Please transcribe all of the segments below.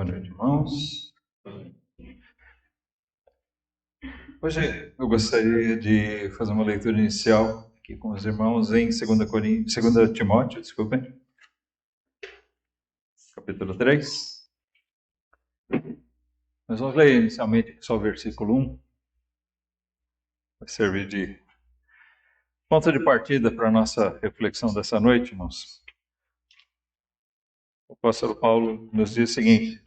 Boa noite, irmãos. Hoje eu gostaria de fazer uma leitura inicial aqui com os irmãos em 2 Timóteo, capítulo 3. Nós vamos ler inicialmente só o versículo 1. Vai servir de ponto de partida para a nossa reflexão dessa noite, irmãos. O apóstolo Paulo nos diz o seguinte: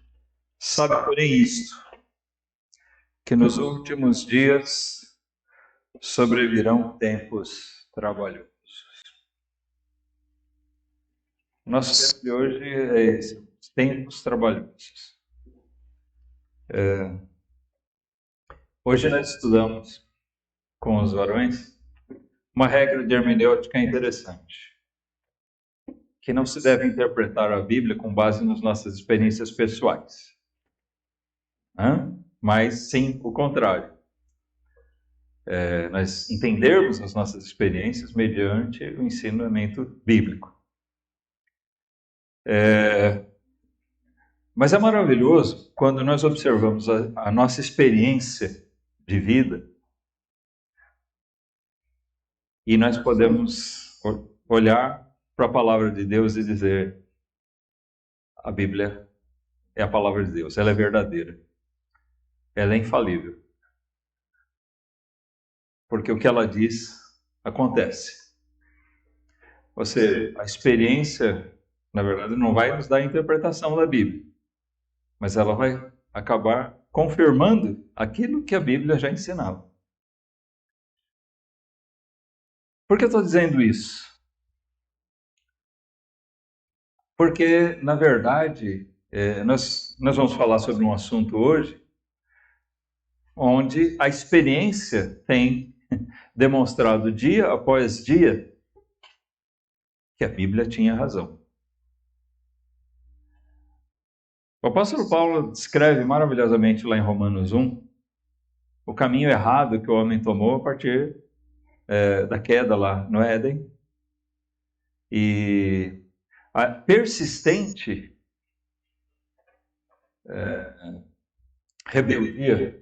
sabe, porém, isto, que nos últimos dias sobrevirão tempos trabalhosos. Nosso tempo de hoje é esse, tempos trabalhosos. Hoje nós estudamos com os varões uma regra de hermenêutica interessante, que não se deve interpretar a Bíblia com base nas nossas experiências pessoais, mas sim o contrário. Nós entendermos as nossas experiências mediante o ensinamento bíblico. Mas é maravilhoso quando nós observamos a nossa experiência de vida e nós podemos olhar para a palavra de Deus e dizer: a Bíblia é a palavra de Deus, ela é verdadeira, ela é infalível. Porque o que ela diz acontece. Ou seja, a experiência, na verdade, não vai nos dar a interpretação da Bíblia, mas ela vai acabar confirmando aquilo que a Bíblia já ensinava. Por que eu estou dizendo isso? Porque, na verdade, nós vamos falar sobre um assunto hoje onde a experiência tem demonstrado dia após dia que a Bíblia tinha razão. O apóstolo Paulo descreve maravilhosamente lá em Romanos 1 o caminho errado que o homem tomou a partir da queda lá no Éden e a persistente rebeldia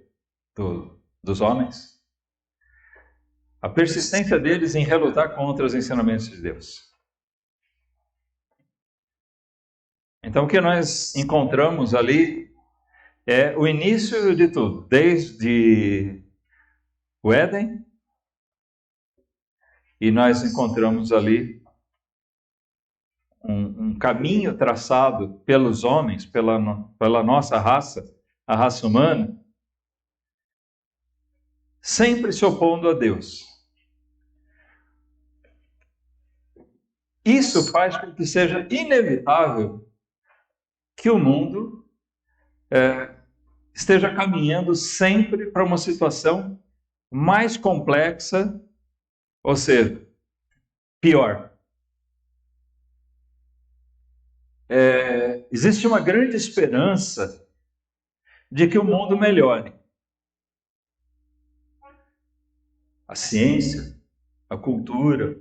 dos homens, a persistência deles em relutar contra os ensinamentos de Deus. Então, o que nós encontramos ali é o início de tudo, desde o Éden, e nós encontramos ali um caminho traçado pelos homens, pela nossa raça, a raça humana, sempre se opondo a Deus. Isso faz com que seja inevitável que o mundo esteja caminhando sempre para uma situação mais complexa, ou seja, pior. Existe uma grande esperança de que o mundo melhore. A ciência, a cultura.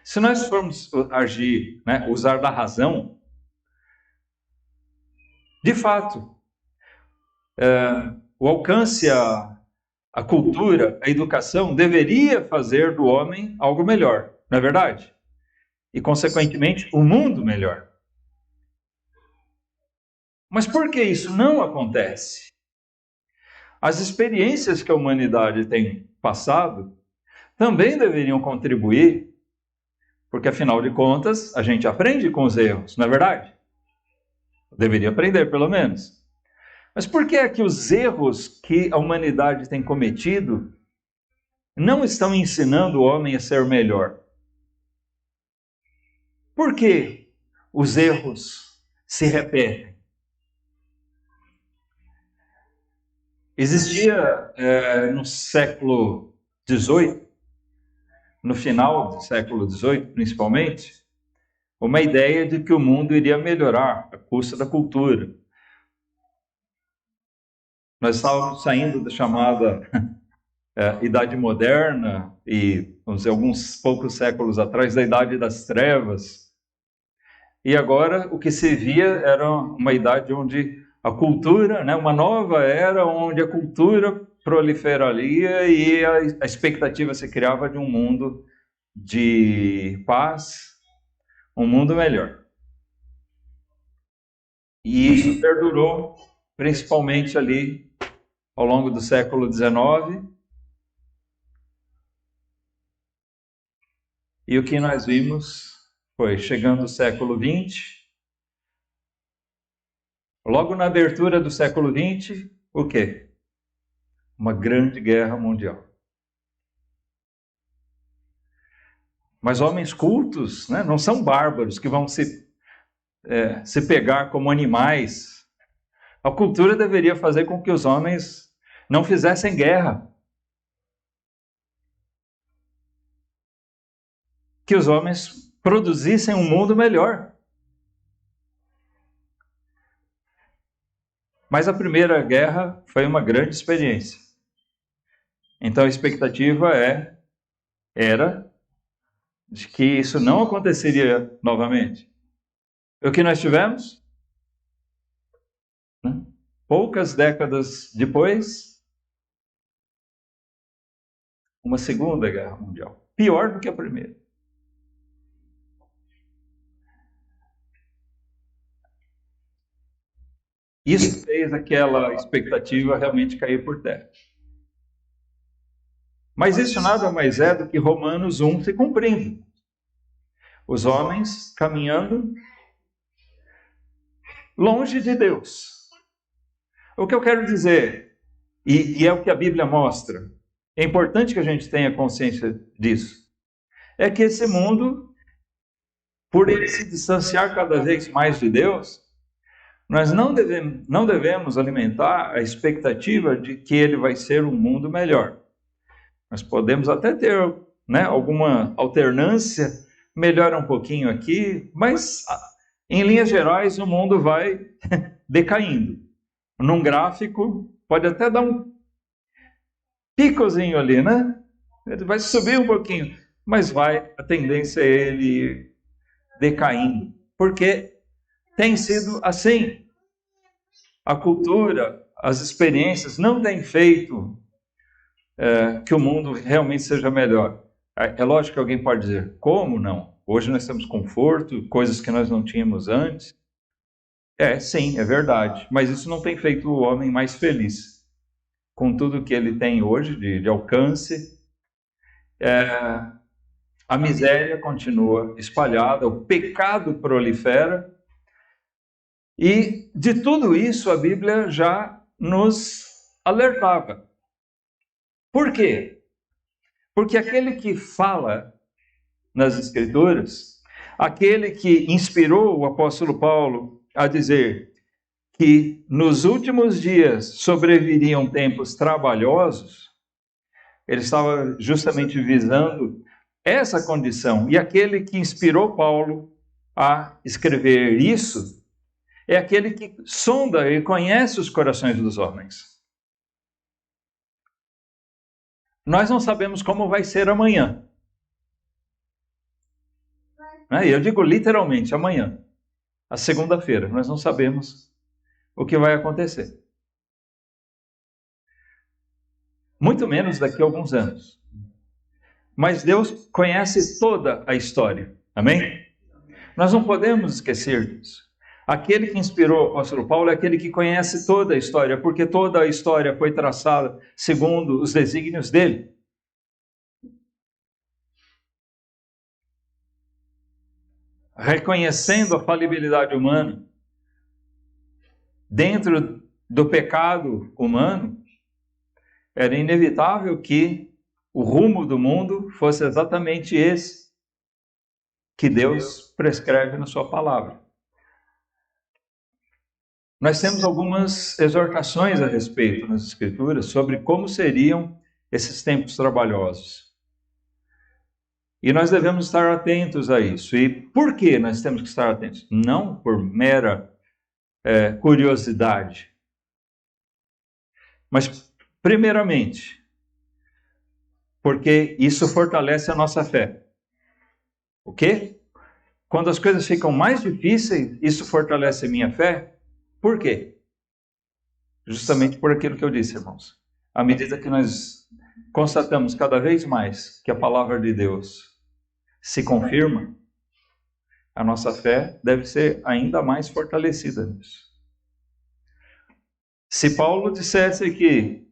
Se nós formos agir, usar da razão, de fato, o alcance, a cultura, a educação deveria fazer do homem algo melhor, não é verdade? E, consequentemente, o mundo melhor. Mas por que isso não acontece? As experiências que a humanidade tem passado também deveriam contribuir, porque, afinal de contas, a gente aprende com os erros, não é verdade? Deveria aprender, pelo menos. Mas por que é que os erros que a humanidade tem cometido não estão ensinando o homem a ser melhor? Por que os erros se repetem? Existia no século XVIII, no final do século XVIII principalmente, uma ideia de que o mundo iria melhorar à custa da cultura. Nós estávamos saindo da chamada Idade Moderna e, vamos dizer, alguns poucos séculos atrás, da Idade das Trevas. E agora o que se via era uma idade onde a cultura, né, uma nova era onde a cultura proliferaria e a expectativa se criava de um mundo de paz, um mundo melhor. E isso perdurou principalmente ali ao longo do século XIX. E o que nós vimos foi, chegando o século XX, logo na abertura do século XX, o quê? Uma grande guerra mundial. Mas homens cultos, né, não são bárbaros que vão se pegar como animais. A cultura deveria fazer com que os homens não fizessem guerra. Que os homens produzissem um mundo melhor. Mas a Primeira Guerra foi uma grande experiência. Então a expectativa era de que isso não aconteceria novamente. O que nós tivemos? Poucas décadas depois, uma Segunda Guerra Mundial. Pior do que a primeira. Isso fez aquela expectativa realmente cair por terra. Mas isso nada mais é do que Romanos 1 se cumprindo. Os homens caminhando longe de Deus. O que eu quero dizer, e é o que a Bíblia mostra, é importante que a gente tenha consciência disso, é que esse mundo, por ele se distanciar cada vez mais de Deus, nós não devemos alimentar a expectativa de que ele vai ser um mundo melhor. Nós podemos até ter, né, alguma alternância, melhora um pouquinho aqui, mas em linhas gerais o mundo vai decaindo. Num gráfico pode até dar um picozinho ali, né? Ele vai subir um pouquinho, mas a tendência é ele decaindo, porque tem sido assim. A cultura, as experiências não têm feito que o mundo realmente seja melhor. É lógico que alguém pode dizer, como não? Hoje nós temos conforto, coisas que nós não tínhamos antes. Sim, é verdade, mas isso não tem feito o homem mais feliz. Com tudo que ele tem hoje de alcance, a miséria continua espalhada, o pecado prolifera, e de tudo isso a Bíblia já nos alertava. Por quê? Porque aquele que fala nas Escrituras, aquele que inspirou o apóstolo Paulo a dizer que nos últimos dias sobreviriam tempos trabalhosos, ele estava justamente visando essa condição. E aquele que inspirou Paulo a escrever isso é aquele que sonda e conhece os corações dos homens. Nós não sabemos como vai ser amanhã. Eu digo literalmente amanhã, a segunda-feira. Nós não sabemos o que vai acontecer. Muito menos daqui a alguns anos. Mas Deus conhece toda a história. Amém? Nós não podemos esquecer disso. Aquele que inspirou o apóstolo Paulo é aquele que conhece toda a história, porque toda a história foi traçada segundo os desígnios dele. Reconhecendo a falibilidade humana, dentro do pecado humano, era inevitável que o rumo do mundo fosse exatamente esse que Deus prescreve na sua palavra. Nós temos algumas exortações a respeito nas Escrituras sobre como seriam esses tempos trabalhosos. E nós devemos estar atentos a isso. E por que nós temos que estar atentos? Não por mera curiosidade. Mas, primeiramente, porque isso fortalece a nossa fé. O quê? Quando as coisas ficam mais difíceis, isso fortalece a minha fé. Por quê? justamente por aquilo que eu disse, irmãos. À medida que nós constatamos cada vez mais que a palavra de Deus se confirma, a nossa fé deve ser ainda mais fortalecida nisso. Se Paulo dissesse que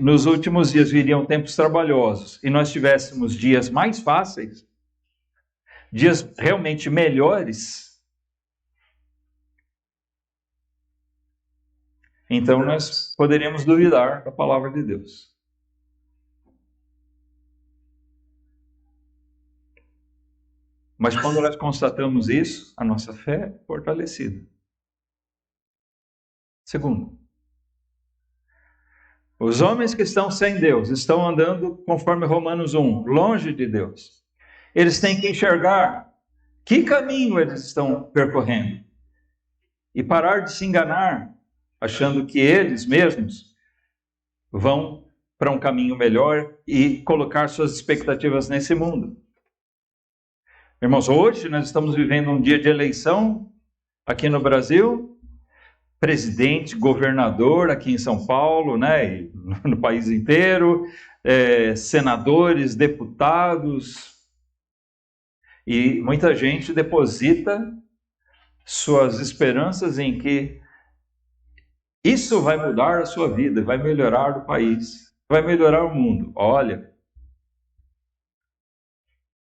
nos últimos dias viriam tempos trabalhosos e nós tivéssemos dias mais fáceis, dias realmente melhores, então nós poderíamos duvidar da palavra de Deus. Mas quando nós constatamos isso, a nossa fé é fortalecida. Segundo, os homens que estão sem Deus, estão andando, conforme Romanos 1, longe de Deus. Eles têm que enxergar que caminho eles estão percorrendo e parar de se enganar, achando que eles mesmos vão para um caminho melhor e colocar suas expectativas nesse mundo. Irmãos, hoje nós estamos vivendo um dia de eleição aqui no Brasil, presidente, governador aqui em São Paulo, né, e no país inteiro, senadores, deputados, e muita gente deposita suas esperanças em que isso vai mudar a sua vida, vai melhorar o país, vai melhorar o mundo. Olha,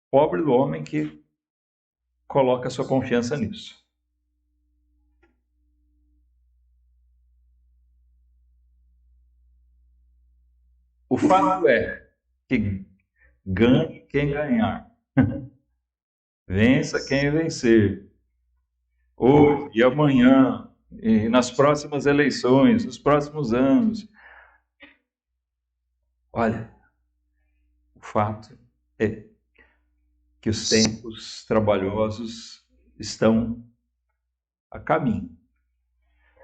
pobre do homem que coloca sua confiança nisso. O fato é que ganhe quem ganhar. Vença quem vencer. Hoje e amanhã, e nas próximas eleições, nos próximos anos. Olha, o fato é que os tempos trabalhosos estão a caminho.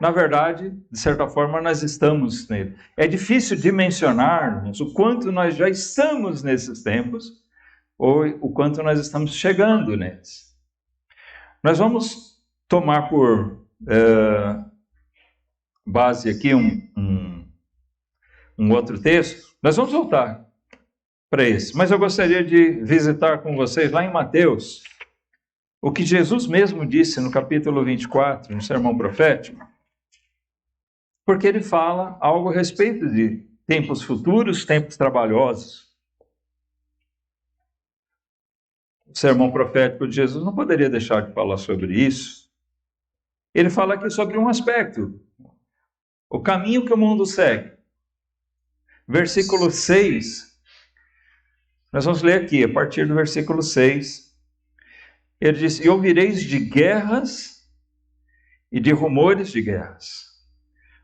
Na verdade, de certa forma, nós estamos nele. É difícil dimensionarmos o quanto nós já estamos nesses tempos ou o quanto nós estamos chegando neles. Nós vamos tomar por base aqui um outro texto. Nós vamos voltar para esse, mas eu gostaria de visitar com vocês lá em Mateus o que Jesus mesmo disse no capítulo 24, no sermão profético, porque ele fala algo a respeito de tempos futuros, tempos trabalhosos. O sermão profético de Jesus não poderia deixar de falar sobre isso. Ele fala aqui sobre um aspecto, o caminho que o mundo segue. Versículo 6, nós vamos ler aqui, a partir do versículo 6. Ele diz: e ouvireis de guerras e de rumores de guerras.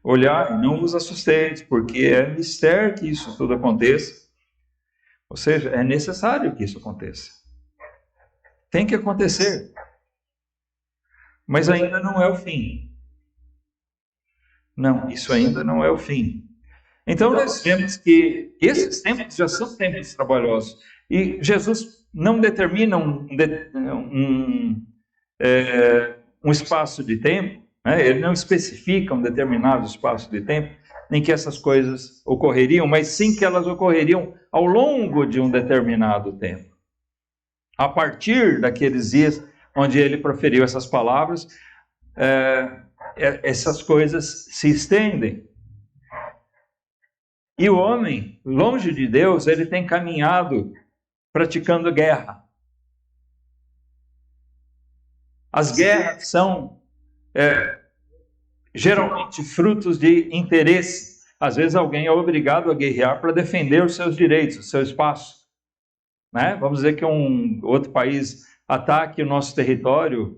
Olhai, não vos assusteis, porque é mistério que isso tudo aconteça. Ou seja, é necessário que isso aconteça. Tem que acontecer. Mas ainda não é o fim. Não, isso ainda não é o fim. Então nós vemos que esses tempos já são tempos trabalhosos. E Jesus não determina um espaço de tempo, né? Ele não especifica um determinado espaço de tempo em que essas coisas ocorreriam, mas sim que elas ocorreriam ao longo de um determinado tempo. A partir daqueles dias onde ele proferiu essas palavras, essas coisas se estendem. E o homem, longe de Deus, ele tem caminhado praticando guerra. As guerras são geralmente frutos de interesse. Às vezes alguém é obrigado a guerrear para defender os seus direitos, o seu espaço. Né? Vamos dizer que um outro país ataque o nosso território.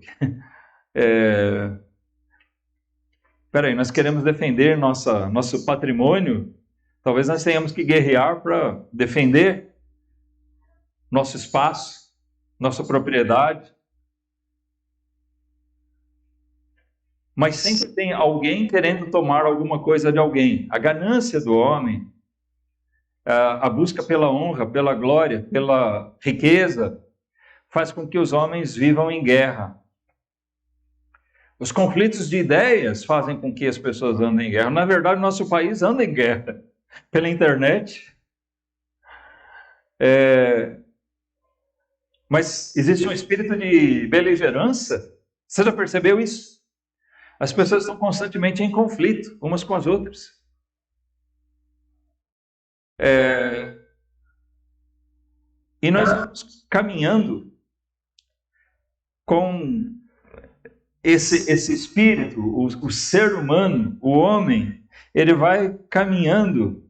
Peraí, nós queremos defender nosso patrimônio. Talvez nós tenhamos que guerrear para defender nosso espaço, nossa propriedade. Mas sempre tem alguém querendo tomar alguma coisa de alguém. A ganância do homem, a busca pela honra, pela glória, pela riqueza, faz com que os homens vivam em guerra. Os conflitos de ideias fazem com que as pessoas andem em guerra. Na verdade, nosso país anda em guerra pela internet. Mas existe um espírito de beligerância. Você já percebeu isso? As pessoas estão constantemente em conflito umas com as outras. E nós estamos caminhando com esse espírito, o ser humano, o homem, ele vai caminhando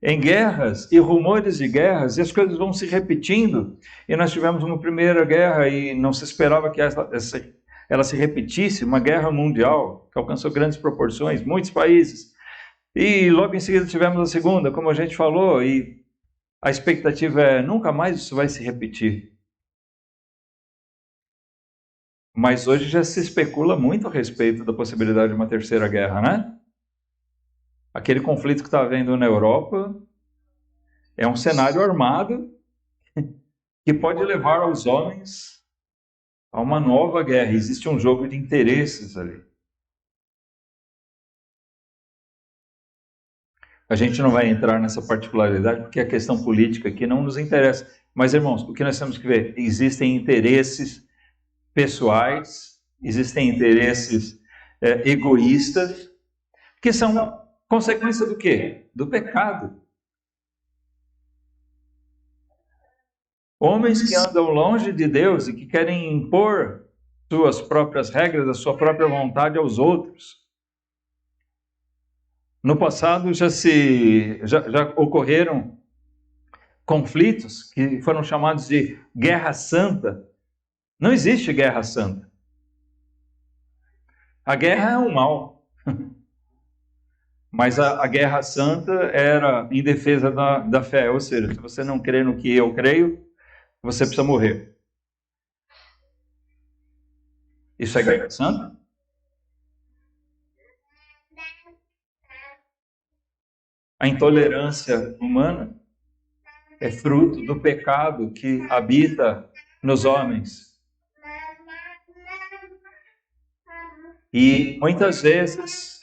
em guerras e rumores de guerras, e as coisas vão se repetindo. E nós tivemos uma primeira guerra e não se esperava que ela se repetisse, uma guerra mundial que alcançou grandes proporções, muitos países. E logo em seguida tivemos a segunda, como a gente falou, e a expectativa é nunca mais isso vai se repetir. Mas hoje já se especula muito a respeito da possibilidade de uma terceira guerra, né? Aquele conflito que está havendo na Europa é um cenário armado que pode levar os homens a uma nova guerra. Existe um jogo de interesses ali. A gente não vai entrar nessa particularidade porque a questão política aqui não nos interessa. Mas, irmãos, o que nós temos que ver? Existem interesses pessoais, existem interesses egoístas, que são consequência do quê? Do pecado. Homens que andam longe de Deus e que querem impor suas próprias regras, a sua própria vontade aos outros. No passado já ocorreram conflitos que foram chamados de Guerra Santa. Não existe Guerra Santa. A guerra é um mal. Mas a Guerra Santa era em defesa da fé. Ou seja, se você não crê no que eu creio, você precisa morrer. Isso é Guerra Santa? A intolerância humana é fruto do pecado que habita nos homens. E muitas vezes,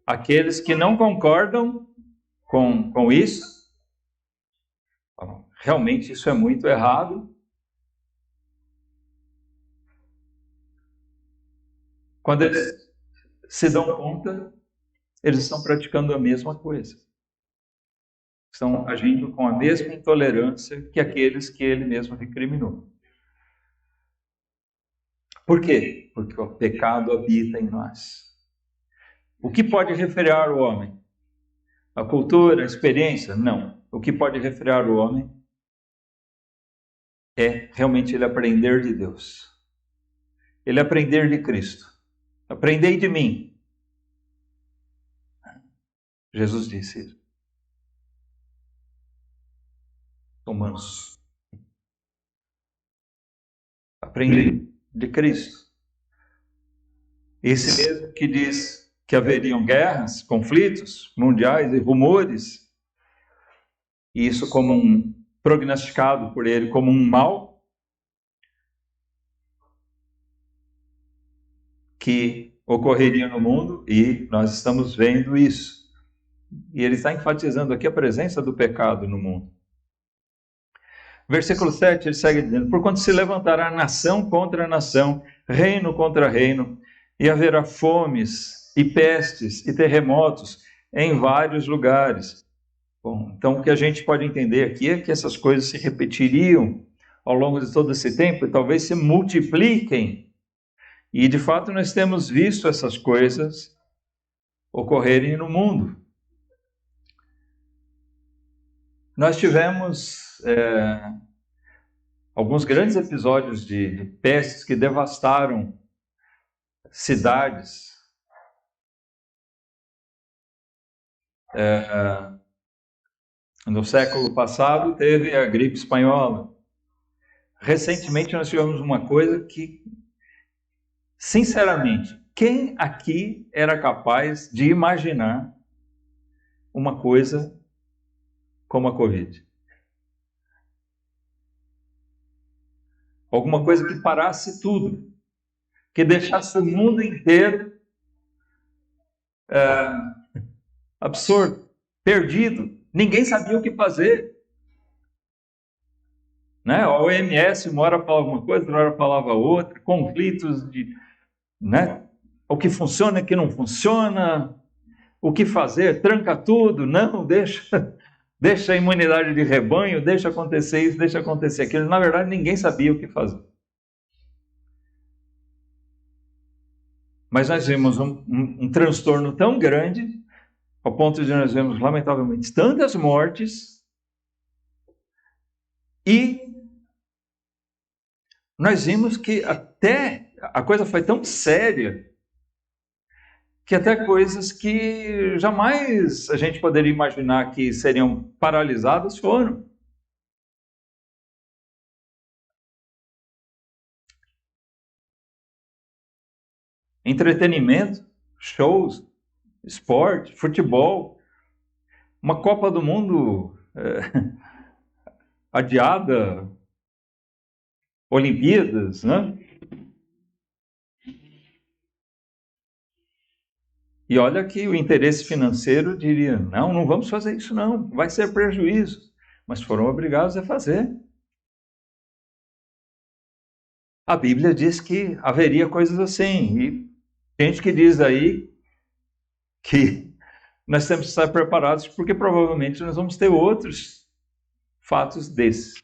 aqueles que não concordam com isso, falam, realmente isso é muito errado. Quando eles se dão conta, eles estão praticando a mesma coisa. Estão agindo com a mesma intolerância que aqueles que ele mesmo recriminou. Por quê? Porque o pecado habita em nós. O que pode refrear o homem? A cultura, a experiência? Não. O que pode refrear o homem é realmente ele aprender de Deus. Ele aprender de Cristo. Aprendei de mim. Jesus disse isso. Sou manso. Aprendei de Cristo. Esse mesmo que diz que haveriam guerras, conflitos mundiais e rumores, e isso como prognosticado por ele como um mal que ocorreria no mundo, e nós estamos vendo isso. E ele está enfatizando aqui a presença do pecado no mundo. Versículo 7, ele segue dizendo, porquanto se levantará nação contra nação, reino contra reino, e haverá fomes e pestes e terremotos em vários lugares. Bom, então o que a gente pode entender aqui é que essas coisas se repetiriam ao longo de todo esse tempo e talvez se multipliquem. E de fato nós temos visto essas coisas ocorrerem no mundo. Nós tivemos alguns grandes episódios de pestes que devastaram cidades. No século passado teve a gripe espanhola. Recentemente nós tivemos uma coisa que, sinceramente, quem aqui era capaz de imaginar uma coisa como a Covid? Alguma coisa que parasse tudo, que deixasse o mundo inteiro absorto, perdido. Ninguém sabia o que fazer. Né? A OMS uma hora falava uma coisa, outra hora falava outra, conflitos de, né? O que funciona, o que não funciona, o que fazer, tranca tudo, não, deixa a imunidade de rebanho, deixa acontecer isso, deixa acontecer aquilo. Na verdade, ninguém sabia o que fazer. Mas nós vimos um transtorno tão grande, ao ponto de nós vemos, lamentavelmente, tantas mortes, e nós vimos que até a coisa foi tão séria, que até coisas que jamais a gente poderia imaginar que seriam paralisadas foram. Entretenimento, shows, esporte, futebol, uma Copa do Mundo adiada, Olimpíadas, né? E olha que o interesse financeiro diria, não vamos fazer isso não, vai ser prejuízo. Mas foram obrigados a fazer. A Bíblia diz que haveria coisas assim. E gente que diz aí que nós temos que estar preparados porque provavelmente nós vamos ter outros fatos desses.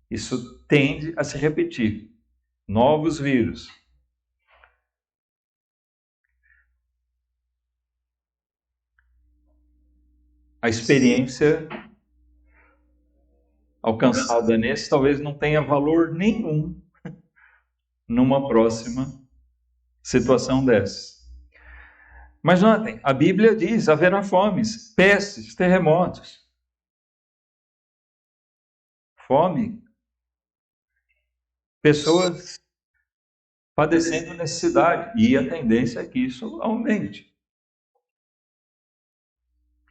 Isso tende a se repetir. Novos vírus. A experiência alcançada nesse talvez não tenha valor nenhum numa próxima situação dessa. Mas notem, a Bíblia diz, haverá fomes, pestes, terremotos. Fome. Pessoas padecendo necessidade. E a tendência é que isso aumente.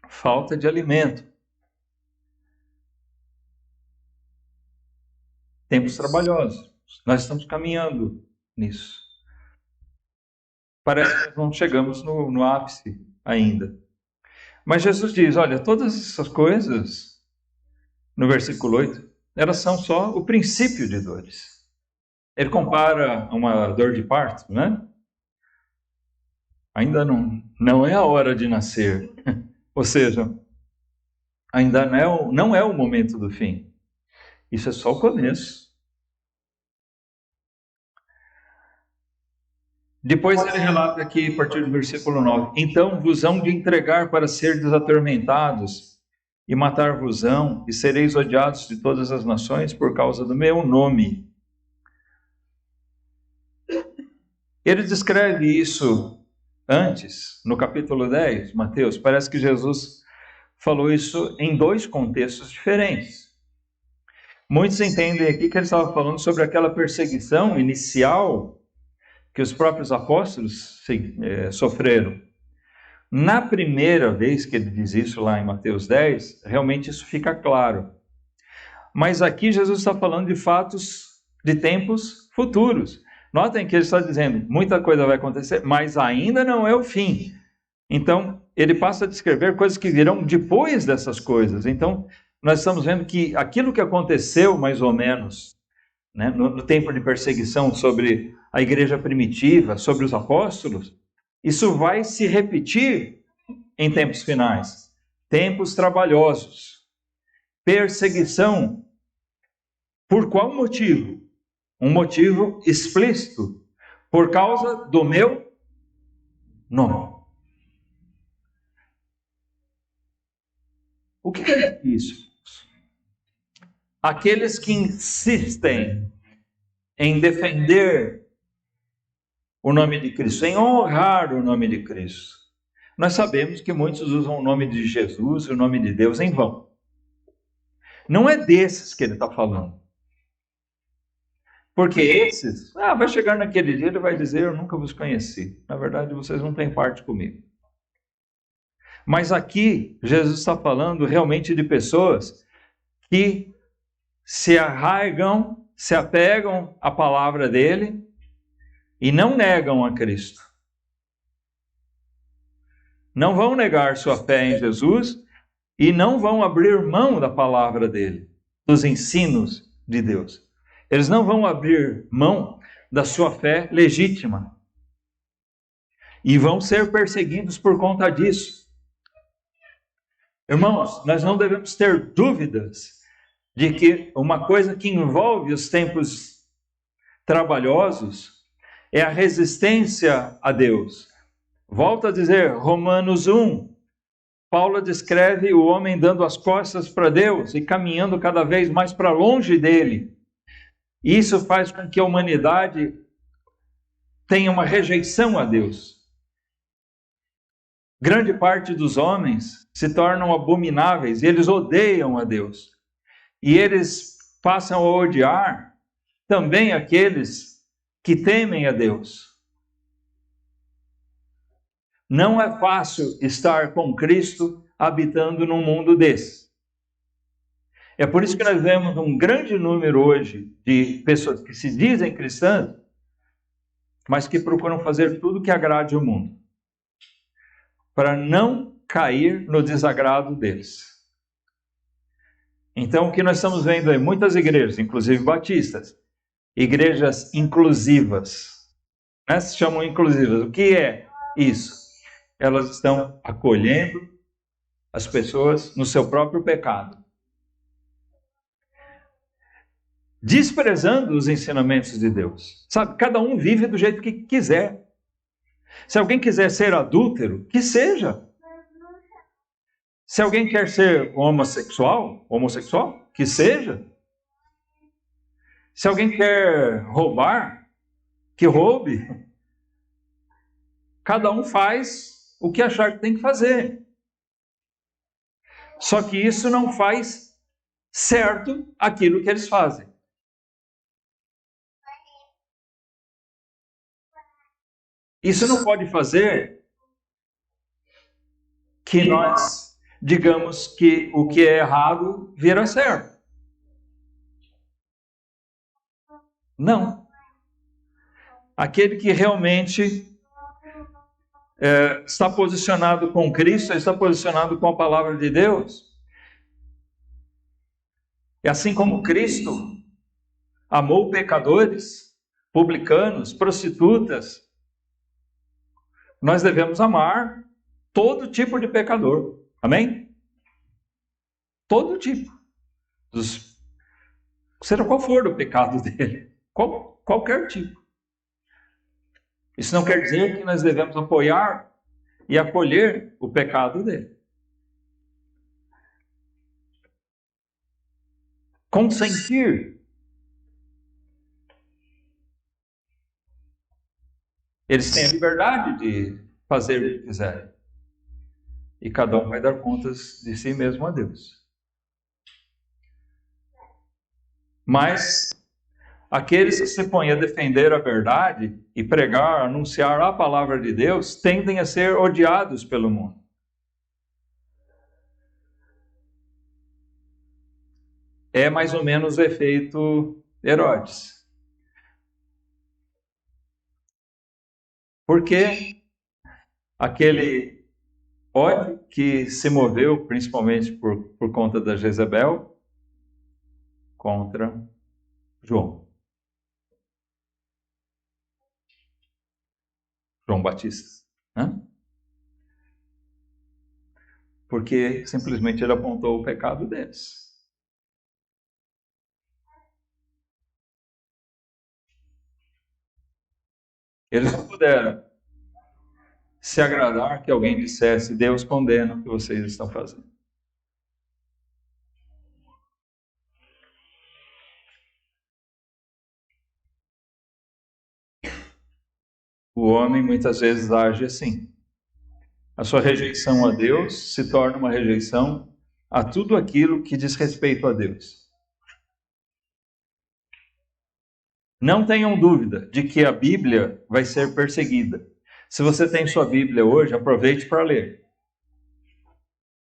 Falta de alimento. Tempos trabalhosos. Nós estamos caminhando nisso. Parece que nós não chegamos no ápice ainda. Mas Jesus diz, olha, todas essas coisas, no versículo 8, elas são só o princípio de dores. Ele compara uma dor de parto, né? Ainda não é a hora de nascer. Ou seja, ainda não é o momento do fim. Isso é só o começo. Depois ele relata aqui, a partir do versículo 9, então vos hão de entregar para serdes atormentados, e matar-vos-ão, e sereis odiados de todas as nações por causa do meu nome. Ele descreve isso antes, no capítulo 10, Mateus. Parece que Jesus falou isso em dois contextos diferentes. Muitos entendem aqui que ele estava falando sobre aquela perseguição inicial que os próprios apóstolos sofreram. Na primeira vez que ele diz isso lá em Mateus 10, realmente isso fica claro. Mas aqui Jesus está falando de fatos de tempos futuros. Notem que ele está dizendo, muita coisa vai acontecer, mas ainda não é o fim. Então, ele passa a descrever coisas que virão depois dessas coisas. Então, nós estamos vendo que aquilo que aconteceu, mais ou menos, né, no tempo de perseguição sobre a igreja primitiva, sobre os apóstolos, isso vai se repetir em tempos finais. Tempos trabalhosos. Perseguição. Por qual motivo? Um motivo explícito. Por causa do meu nome. O que é isso? Aqueles que insistem em defender o nome de Cristo, em honrar o nome de Cristo. Nós sabemos que muitos usam o nome de Jesus e o nome de Deus em vão. Não é desses que ele está falando. Porque esses, vai chegar naquele dia, ele vai dizer, eu nunca vos conheci. Na verdade, vocês não têm parte comigo. Mas aqui, Jesus está falando realmente de pessoas que se arraigam, se apegam à palavra dele e não negam a Cristo. Não vão negar sua fé em Jesus e não vão abrir mão da palavra dele, dos ensinos de Deus. Eles não vão abrir mão da sua fé legítima e vão ser perseguidos por conta disso. Irmãos, nós não devemos ter dúvidas de que uma coisa que envolve os tempos trabalhosos é a resistência a Deus. Volto a dizer, Romanos 1, Paulo descreve o homem dando as costas para Deus e caminhando cada vez mais para longe dele. Isso faz com que a humanidade tenha uma rejeição a Deus. Grande parte dos homens se tornam abomináveis e eles odeiam a Deus. E eles passam a odiar também aqueles que temem a Deus. Não é fácil estar com Cristo habitando num mundo desse. É por isso que nós vemos um grande número hoje de pessoas que se dizem cristãs, mas que procuram fazer tudo que agrade o mundo, para não cair no desagrado deles. Então, o que nós estamos vendo é muitas igrejas, inclusive batistas, igrejas inclusivas, né? Se chamam inclusivas. O que é isso? Elas estão acolhendo as pessoas no seu próprio pecado, desprezando os ensinamentos de Deus. Sabe, cada um vive do jeito que quiser. Se alguém quiser ser adúltero, que seja. Se alguém quer ser homossexual, que seja. Se alguém quer roubar, que roube. Cada um faz o que achar que tem que fazer. Só que isso não faz certo aquilo que eles fazem. Isso não pode fazer que nós digamos que o que é errado vira certo. Não. Aquele que realmente está posicionado com Cristo, está posicionado com a palavra de Deus. E assim como Cristo amou pecadores, publicanos, prostitutas, nós devemos amar todo tipo de pecador. Amém? Todo tipo. Seja qual for o pecado dele. Qualquer tipo. Isso não quer dizer que nós devemos apoiar e acolher o pecado dele. Consentir. Eles têm a liberdade de fazer o que quiserem. E cada um vai dar contas de si mesmo a Deus. Mas aqueles que se põem a defender a verdade e pregar, anunciar a palavra de Deus, tendem a ser odiados pelo mundo. É mais ou menos o efeito Herodes. Porque aquele ódio que se moveu, principalmente por conta da Jezabel, contra João Batista, né? Porque simplesmente ele apontou o pecado deles. Eles não puderam se agradar que alguém dissesse: Deus condena o que vocês estão fazendo. O homem muitas vezes age assim. A sua rejeição a Deus se torna uma rejeição a tudo aquilo que diz respeito a Deus. Não tenham dúvida de que a Bíblia vai ser perseguida. Se você tem sua Bíblia hoje, aproveite para ler.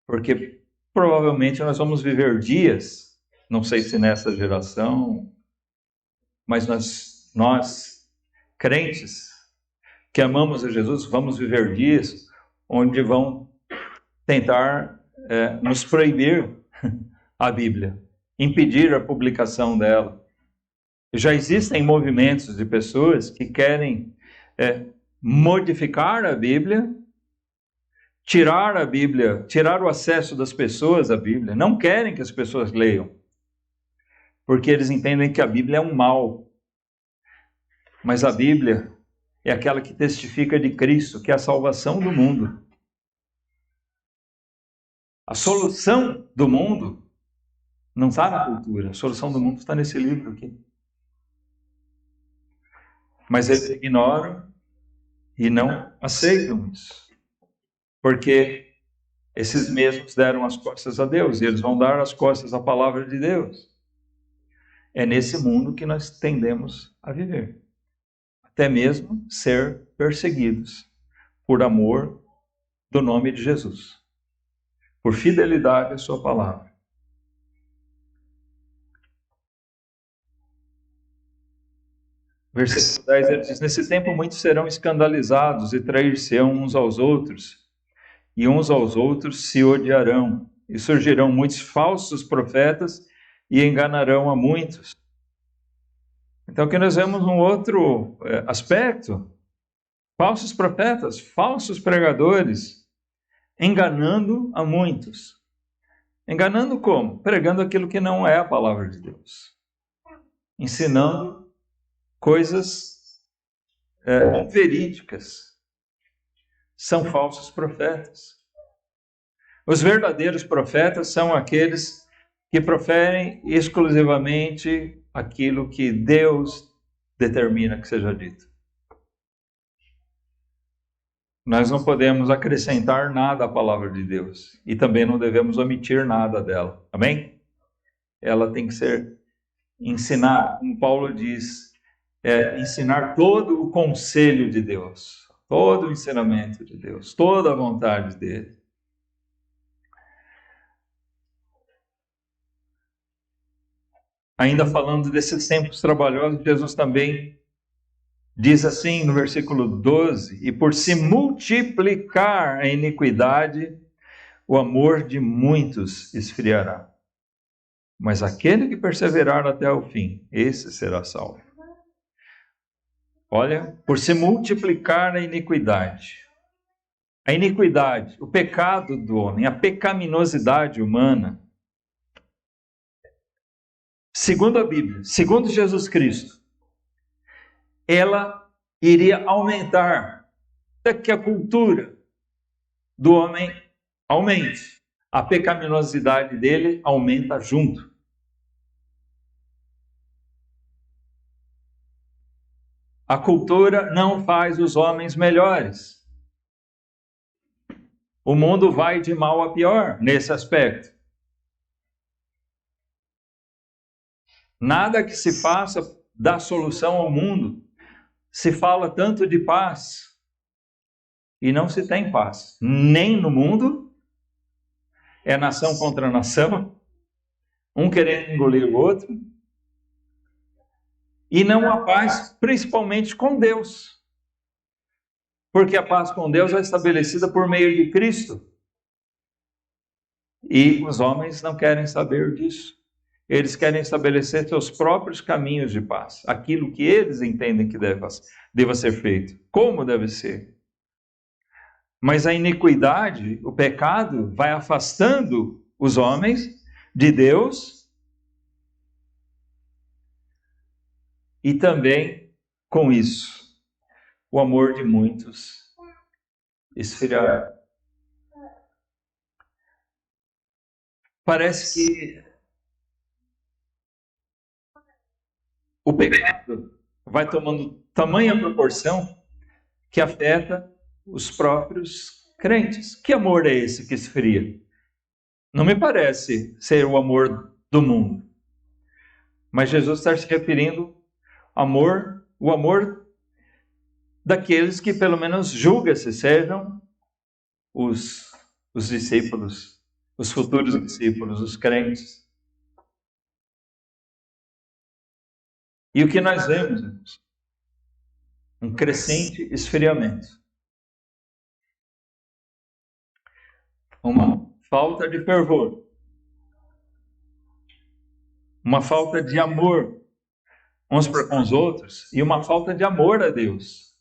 Porque provavelmente nós vamos viver dias, não sei se nessa geração, mas nós crentes, que amamos a Jesus, vamos viver dias onde vão tentar nos proibir a Bíblia, impedir a publicação dela. Já existem movimentos de pessoas que querem modificar a Bíblia, tirar a Bíblia, tirar o acesso das pessoas à Bíblia. Não querem que as pessoas leiam, porque eles entendem que a Bíblia é um mal. Mas a Bíblia é aquela que testifica de Cristo, que é a salvação do mundo. A solução do mundo não está na cultura, a solução do mundo está nesse livro aqui. Mas eles ignoram e não aceitam isso. Porque esses mesmos deram as costas a Deus, e eles vão dar as costas à palavra de Deus. É nesse mundo que nós tendemos a viver. Até mesmo ser perseguidos por amor do nome de Jesus, por fidelidade à sua palavra. Versículo 10, ele diz: nesse tempo muitos serão escandalizados e trair-se-ão uns aos outros, e uns aos outros se odiarão, e surgirão muitos falsos profetas e enganarão a muitos. Então aqui nós vemos um outro aspecto: falsos profetas, falsos pregadores, enganando a muitos. Enganando como? Pregando aquilo que não é a palavra de Deus. Ensinando coisas verídicas. São falsos profetas. Os verdadeiros profetas são aqueles que proferem exclusivamente aquilo que Deus determina que seja dito. Nós não podemos acrescentar nada à palavra de Deus e também não devemos omitir nada dela. Amém? Ela tem que ser ensinada, como Paulo diz, ensinar todo o conselho de Deus, todo o ensinamento de Deus, toda a vontade dele. Ainda falando desses tempos trabalhosos, Jesus também diz assim no versículo 12: e por se multiplicar a iniquidade, o amor de muitos esfriará. Mas aquele que perseverar até o fim, esse será salvo. Olha, por se multiplicar a iniquidade. A iniquidade, o pecado do homem, a pecaminosidade humana, segundo a Bíblia, segundo Jesus Cristo, ela iria aumentar até que a cultura do homem aumente. A pecaminosidade dele aumenta junto. A cultura não faz os homens melhores. O mundo vai de mal a pior nesse aspecto. Nada que se faça dá solução ao mundo. Se fala tanto de paz e não se tem paz, nem no mundo. É nação contra nação, um querendo engolir o outro. E não há paz, principalmente com Deus. Porque a paz com Deus é estabelecida por meio de Cristo. E os homens não querem saber disso. Eles querem estabelecer seus próprios caminhos de paz. Aquilo que eles entendem que deva ser feito. Como deve ser. Mas a iniquidade, o pecado, vai afastando os homens de Deus. E também, com isso, o amor de muitos esfriará. Parece que o pecado vai tomando tamanha proporção que afeta os próprios crentes. Que amor é esse que esfria? Não me parece ser o amor do mundo. Mas Jesus está se referindo o amor daqueles que pelo menos julga-se sejam os discípulos, os futuros discípulos, os crentes. E o que nós vemos, irmãos? um crescente esfriamento. Uma falta de fervor. Uma falta de amor uns para com os outros e uma falta de amor a Deus.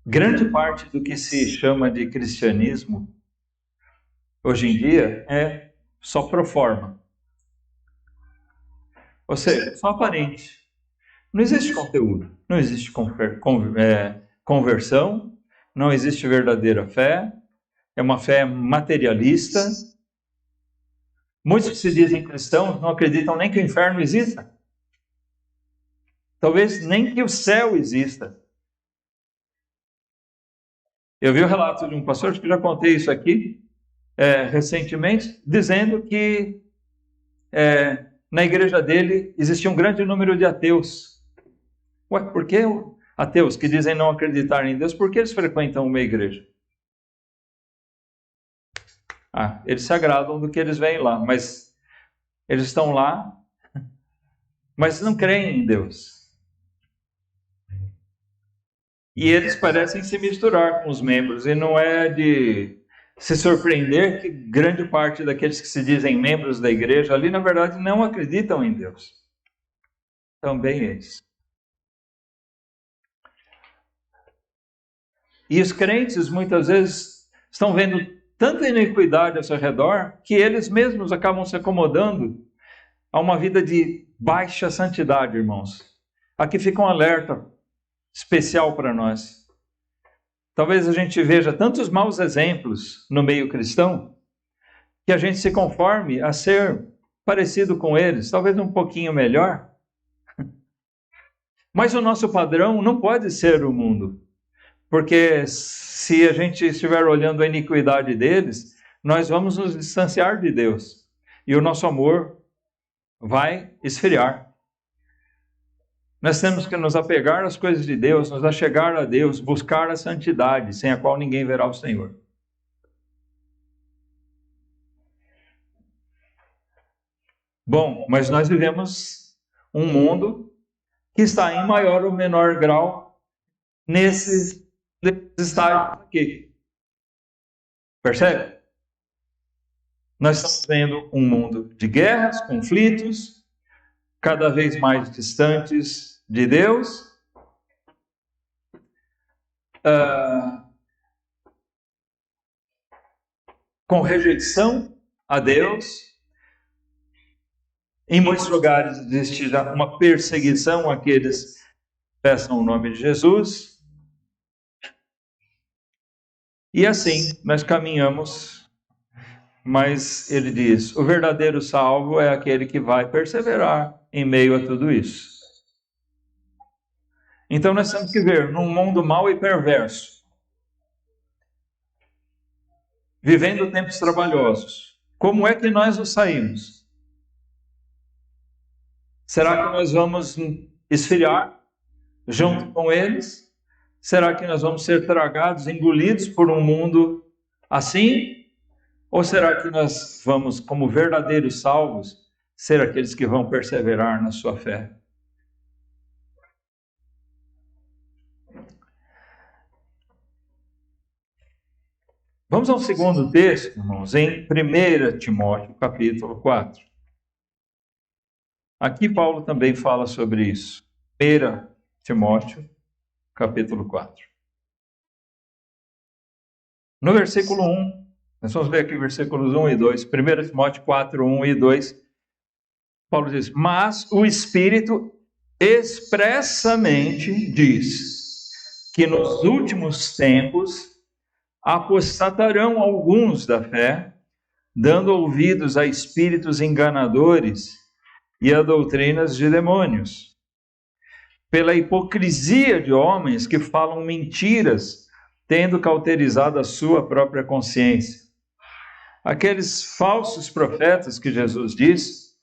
Grande parte do que se chama de cristianismo hoje em dia é só pro forma. Ou seja, só aparente. Não existe conteúdo, não existe conversão, não existe verdadeira fé, é uma fé materialista. Muitos que se dizem cristãos não acreditam nem que o inferno exista. Talvez nem que o céu exista. Eu vi o relato de um pastor, que já contei isso aqui, recentemente, dizendo que na igreja dele existia um grande número de ateus. Ué, por que ateus que dizem não acreditar em Deus, por que eles frequentam uma igreja? Eles se agradam do que eles veem lá, mas eles estão lá, mas não creem em Deus. E eles parecem se misturar com os membros, e não é de se surpreender que grande parte daqueles que se dizem membros da igreja ali, na verdade, não acreditam em Deus. Também eles. E os crentes, muitas vezes, estão vendo tanta iniquidade ao seu redor, que eles mesmos acabam se acomodando a uma vida de baixa santidade, irmãos. Aqui fica um alerta especial para nós. Talvez a gente veja tantos maus exemplos no meio cristão, que a gente se conforme a ser parecido com eles, talvez um pouquinho melhor. Mas o nosso padrão não pode ser o mundo, porque se a gente estiver olhando a iniquidade deles, nós vamos nos distanciar de Deus, e o nosso amor vai esfriar. Nós temos que nos apegar às coisas de Deus, nos achegar a Deus, buscar a santidade, sem a qual ninguém verá o Senhor. Bom, mas nós vivemos um mundo que está em maior ou menor grau nesses estágios aqui. Percebe? Nós estamos vendo um mundo de guerras, conflitos, cada vez mais distantes de Deus, com rejeição a Deus. Em muitos lugares existe uma perseguição àqueles que peçam o nome de Jesus. E assim nós caminhamos, mas ele diz, o verdadeiro salvo é aquele que vai perseverar em meio a tudo isso. Então nós temos que ver, num mundo mau e perverso, vivendo tempos trabalhosos, como é que nós nos saímos? Será que nós vamos esfriar junto com eles? Será que nós vamos ser tragados, engolidos por um mundo assim? Ou será que nós vamos, como verdadeiros salvos, ser aqueles que vão perseverar na sua fé? Vamos ao segundo texto, irmãos, em 1 Timóteo, capítulo 4. Aqui Paulo também fala sobre isso. 1 Timóteo, capítulo 4. No versículo 1, nós vamos ler aqui versículos 1 e 2. 1 Timóteo 4, 1 e 2. Paulo diz, mas o Espírito expressamente diz que nos últimos tempos apostatarão alguns da fé, dando ouvidos a espíritos enganadores e a doutrinas de demônios, pela hipocrisia de homens que falam mentiras, tendo cauterizado a sua própria consciência. Aqueles falsos profetas que Jesus diz,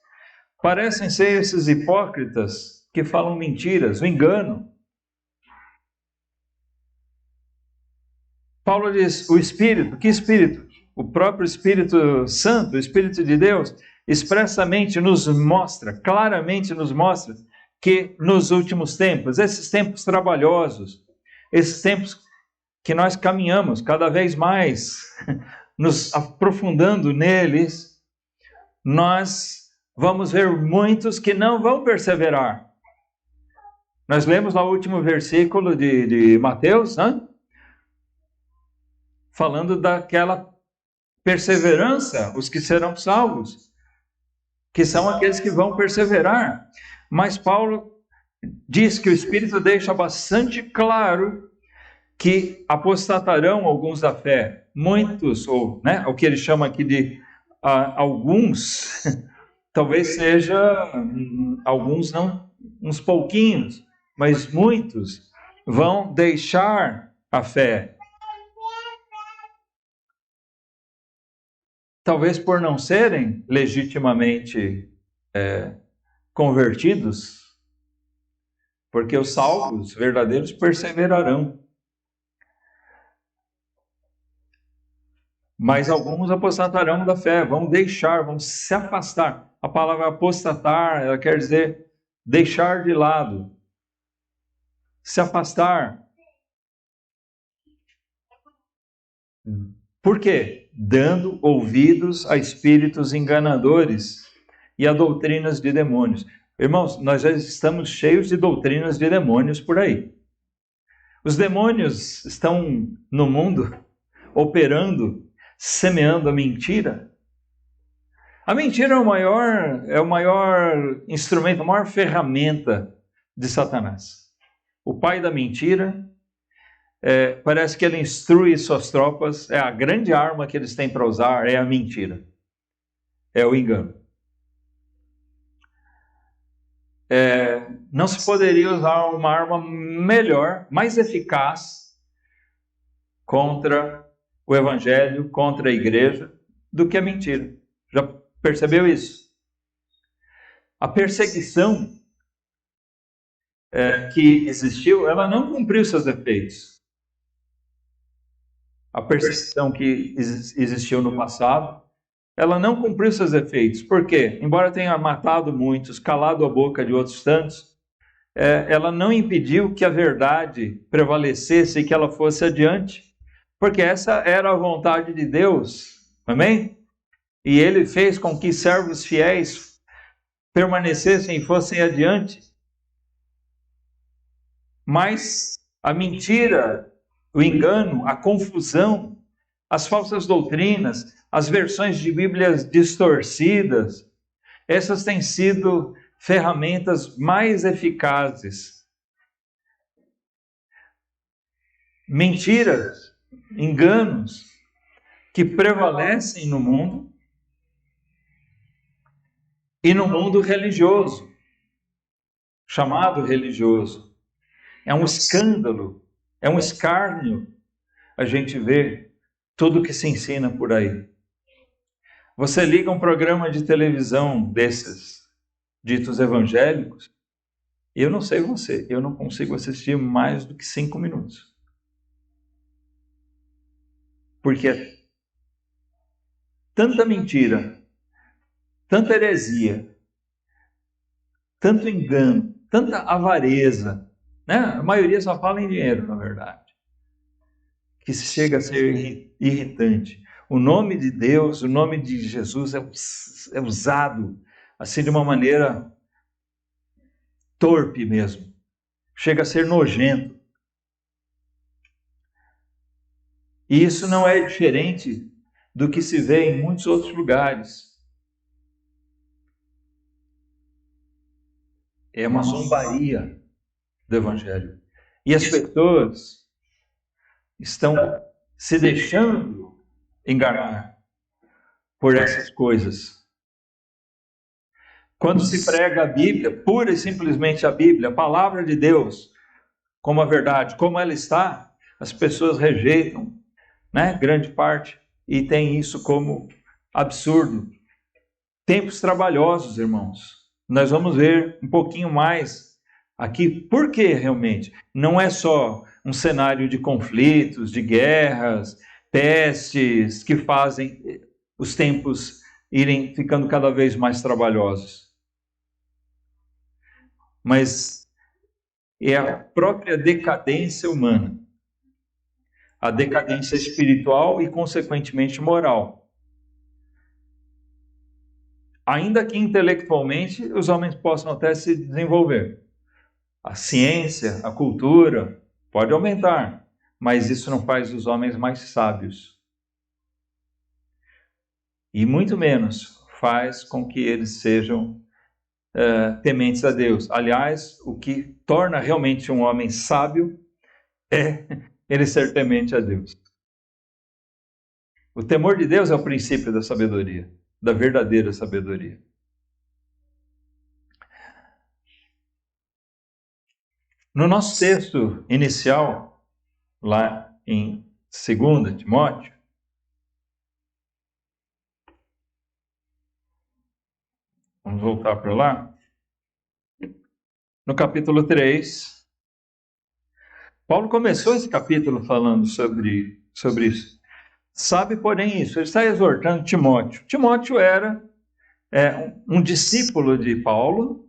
parecem ser esses hipócritas que falam mentiras, o engano. Paulo diz, o Espírito, que Espírito? o próprio Espírito Santo, o Espírito de Deus, expressamente nos mostra, claramente nos mostra, que nos últimos tempos, esses tempos trabalhosos, esses tempos que nós caminhamos cada vez mais, nos aprofundando neles, nós vamos ver muitos que não vão perseverar. Nós lemos lá o último versículo de Mateus, né? Falando daquela perseverança, os que serão salvos, que são aqueles que vão perseverar. Mas Paulo diz que o Espírito deixa bastante claro que apostatarão alguns da fé, muitos, ou né, o que ele chama aqui de alguns, talvez seja alguns não, uns pouquinhos, mas muitos vão deixar a fé. Talvez por não serem legitimamente convertidos, porque os salvos verdadeiros perseverarão. Mas alguns apostatarão da fé, vão deixar, vão se afastar. A palavra apostatar, ela quer dizer deixar de lado, se afastar. Por quê? Dando ouvidos a espíritos enganadores e a doutrinas de demônios. Irmãos, nós já estamos cheios de doutrinas de demônios por aí. Os demônios estão no mundo operando, semeando a mentira. A mentira é o maior instrumento, a maior ferramenta de Satanás. O pai da mentira, parece que ele instrui suas tropas, é a grande arma que eles têm para usar, é a mentira, é o engano. Não se poderia usar uma arma melhor, mais eficaz contra o Evangelho, contra a igreja, do que a mentira. Já percebeu isso? A perseguição que existiu, ela não cumpriu seus efeitos. A perseguição que existiu no passado, ela não cumpriu seus efeitos. Por quê? Embora tenha matado muitos, calado a boca de outros tantos, ela não impediu que a verdade prevalecesse e que ela fosse adiante. Porque essa era a vontade de Deus, amém? E Ele fez com que servos fiéis permanecessem e fossem adiante. Mas a mentira, o engano, a confusão, as falsas doutrinas, as versões de Bíblias distorcidas, essas têm sido ferramentas mais eficazes. Mentiras, enganos que prevalecem no mundo e no mundo religioso, chamado religioso. É um escândalo, é um escárnio a gente vê tudo que se ensina por aí. Você liga um programa de televisão desses ditos evangélicos, e eu não sei você, eu não consigo assistir mais do que 5 minutos. Porque é tanta mentira, tanta heresia, tanto engano, tanta avareza, né? A maioria só fala em dinheiro, na verdade, que chega a ser irritante. O nome de Deus, o nome de Jesus é usado assim de uma maneira torpe mesmo. Chega a ser nojento. E isso não é diferente do que se vê em muitos outros lugares. É uma zombaria do Evangelho. E as pessoas estão se deixando enganar por essas coisas. Quando se prega a Bíblia, pura e simplesmente a Bíblia, a palavra de Deus, como a verdade, como ela está, as pessoas rejeitam, né? Grande parte, e tem isso como absurdo. Tempos trabalhosos, irmãos. Nós vamos ver um pouquinho mais aqui. Por que realmente? Não é só um cenário de conflitos, de guerras, pestes que fazem os tempos irem ficando cada vez mais trabalhosos. Mas é a própria decadência humana, a decadência espiritual e, consequentemente, moral. Ainda que intelectualmente os homens possam até se desenvolver. A ciência, a cultura pode aumentar, mas isso não faz os homens mais sábios. E muito menos faz com que eles sejam tementes a Deus. Aliás, o que torna realmente um homem sábio é ele ser temente a Deus. O temor de Deus é o princípio da sabedoria, da verdadeira sabedoria. No nosso texto inicial, lá em 2 Timóteo, vamos voltar para lá. No capítulo 3, Paulo começou esse capítulo falando sobre isso. Sabe, porém, isso. Ele está exortando Timóteo. Timóteo era um discípulo de Paulo.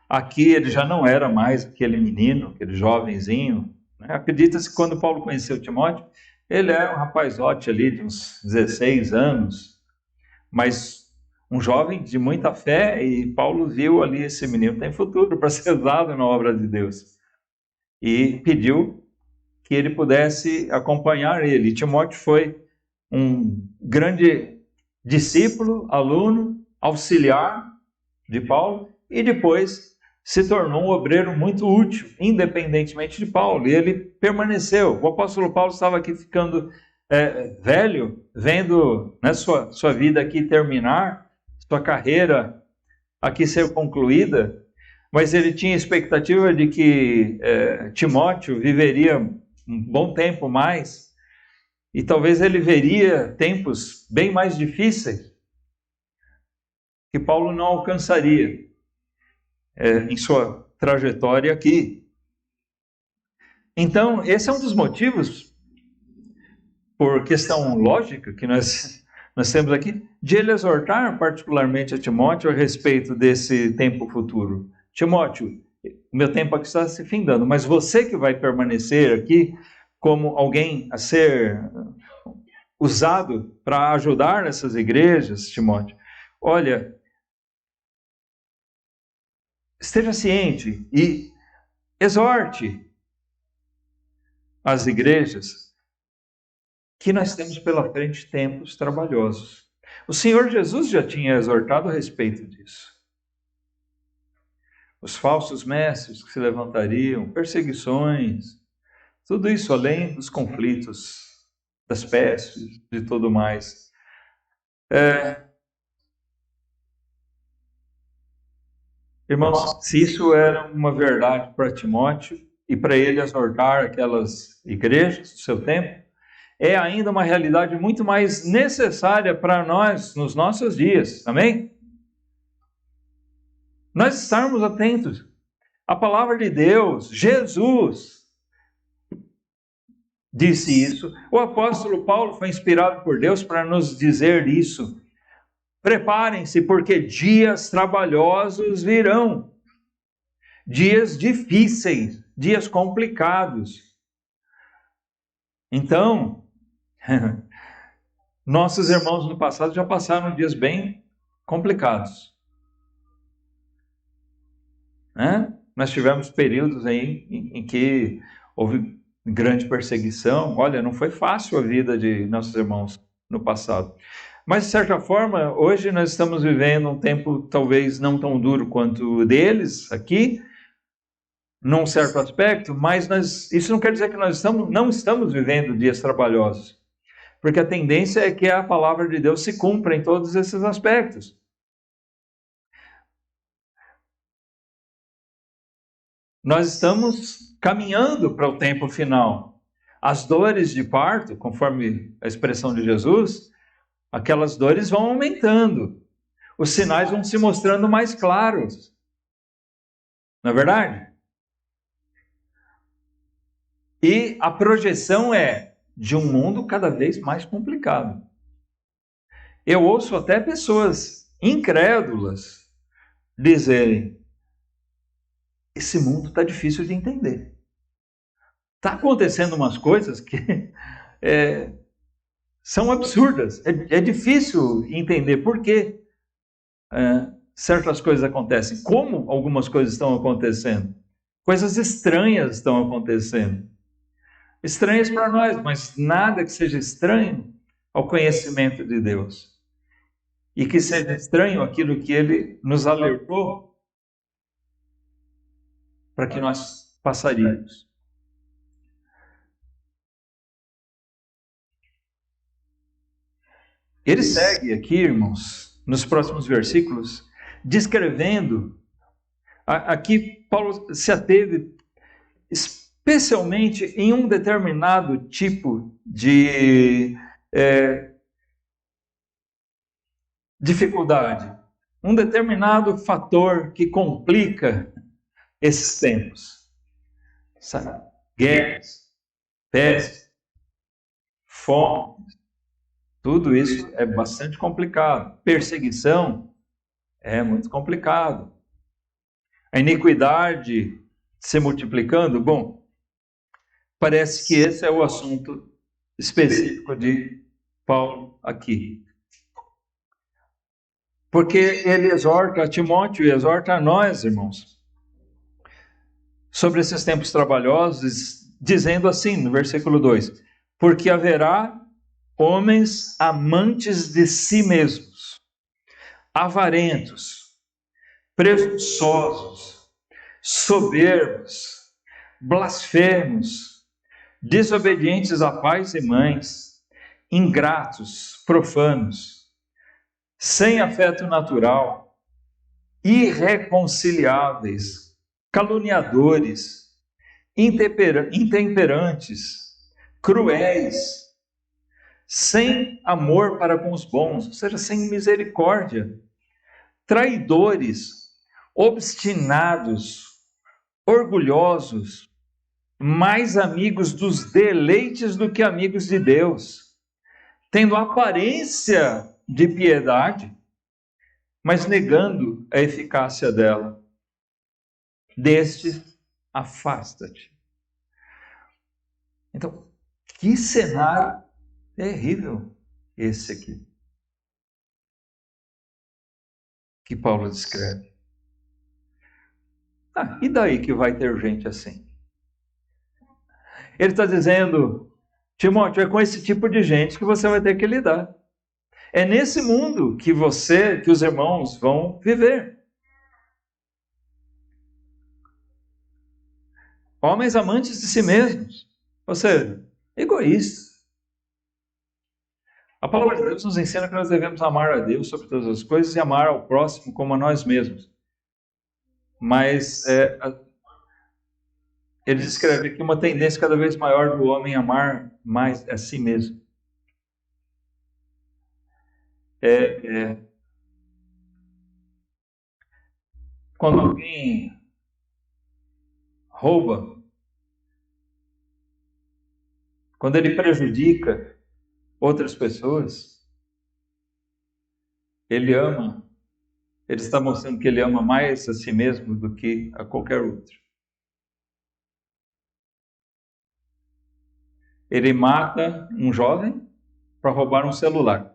Aqui ele já não era mais aquele menino, aquele jovenzinho. Né? Acredita-se que quando Paulo conheceu Timóteo, ele era um rapazote ali de uns 16 anos. Mas um jovem de muita fé, e Paulo viu ali esse menino tem futuro para ser usado na obra de Deus. E pediu que ele pudesse acompanhar ele. E Timóteo foi um grande discípulo, aluno, auxiliar de Paulo, e depois se tornou um obreiro muito útil, independentemente de Paulo. E ele permaneceu. O apóstolo Paulo estava aqui ficando velho, vendo, né, sua vida aqui terminar, sua carreira aqui ser concluída, mas ele tinha expectativa de que Timóteo viveria um bom tempo mais, e talvez ele veria tempos bem mais difíceis que Paulo não alcançaria em sua trajetória aqui. Então, esse é um dos motivos, por questão lógica que nós temos aqui, de ele exortar particularmente a Timóteo a respeito desse tempo futuro. Timóteo, meu tempo aqui está se findando, mas você que vai permanecer aqui como alguém a ser usado para ajudar nessas igrejas, Timóteo, olha, esteja ciente e exorte as igrejas que nós temos pela frente tempos trabalhosos. O Senhor Jesus já tinha exortado a respeito disso. Os falsos mestres que se levantariam, perseguições, tudo isso além dos conflitos, das pestes, de tudo mais. Irmãos, se isso era uma verdade para Timóteo e para ele exortar aquelas igrejas do seu tempo, é ainda uma realidade muito mais necessária para nós nos nossos dias. Amém? Nós estarmos atentos. A palavra de Deus, Jesus, disse isso. O apóstolo Paulo foi inspirado por Deus para nos dizer isso. Preparem-se, porque dias trabalhosos virão. Dias difíceis, dias complicados. Então, nossos irmãos no passado já passaram dias bem complicados. Nós tivemos períodos aí em que houve grande perseguição. Olha, não foi fácil a vida de nossos irmãos no passado. Mas, de certa forma, hoje nós estamos vivendo um tempo talvez não tão duro quanto o deles aqui, num certo aspecto, mas isso não quer dizer que nós não estamos vivendo dias trabalhosos. Porque a tendência é que a palavra de Deus se cumpra em todos esses aspectos. Nós estamos caminhando para o tempo final. As dores de parto, conforme a expressão de Jesus, aquelas dores vão aumentando. Os sinais vão se mostrando mais claros. Não é verdade? E a projeção é de um mundo cada vez mais complicado. Eu ouço até pessoas incrédulas dizerem: esse mundo está difícil de entender. Está acontecendo umas coisas que são absurdas. É difícil entender por que certas coisas acontecem, como algumas coisas estão acontecendo. Coisas estranhas estão acontecendo. Estranhas para nós, mas nada que seja estranho ao conhecimento de Deus. E que seja estranho aquilo que Ele nos alertou para que nós passaríamos. Ele segue aqui, irmãos, nos próximos versículos, descrevendo. Aqui Paulo se ateve especialmente em um determinado tipo de dificuldade, um determinado fator que complica esses tempos. Sabe? Guerras, pestes, fome, tudo isso é bastante complicado. Perseguição é muito complicado. A iniquidade se multiplicando, bom, parece que esse é o assunto específico de Paulo aqui. Porque ele exorta a Timóteo e exorta a nós, irmãos, sobre esses tempos trabalhosos, dizendo assim, no versículo 2: porque haverá homens amantes de si mesmos, avarentos, presunçosos, soberbos, blasfemos, desobedientes a pais e mães, ingratos, profanos, sem afeto natural, irreconciliáveis, caluniadores, intemperantes, cruéis, sem amor para com os bons, ou seja, sem misericórdia, traidores, obstinados, orgulhosos, mais amigos dos deleites do que amigos de Deus, tendo aparência de piedade, mas negando a eficácia dela. Deste, afasta-te. Então, que cenário terrível esse aqui, que Paulo descreve. E daí que vai ter gente assim? Ele está dizendo: Timóteo, é com esse tipo de gente que você vai ter que lidar. É nesse mundo que os irmãos vão viver. Homens amantes de si mesmos, ou seja, egoístas. A palavra de Deus nos ensina que nós devemos amar a Deus sobre todas as coisas e amar ao próximo como a nós mesmos. Mas ele descreve aqui uma tendência cada vez maior do homem amar mais a si mesmo. Quando alguém rouba, quando ele prejudica outras pessoas, ele está mostrando que ele ama mais a si mesmo do que a qualquer outro. Ele mata um jovem para roubar um celular.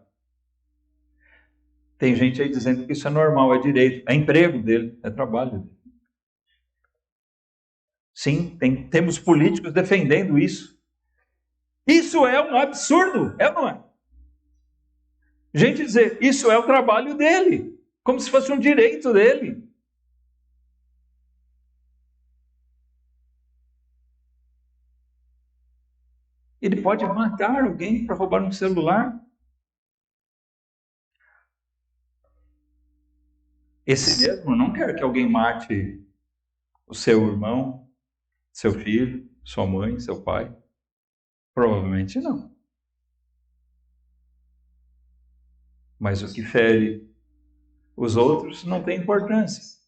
Tem gente aí dizendo que isso é normal, é direito, é emprego dele, é trabalho dele. Sim, temos políticos defendendo isso. Isso é um absurdo, é ou não é? Gente dizer, isso é o trabalho dele, como se fosse um direito dele. Ele pode matar alguém para roubar um celular? Esse mesmo não quer que alguém mate o seu irmão, seu filho, sua mãe, seu pai? Provavelmente não. Mas o que fere os outros não tem importância.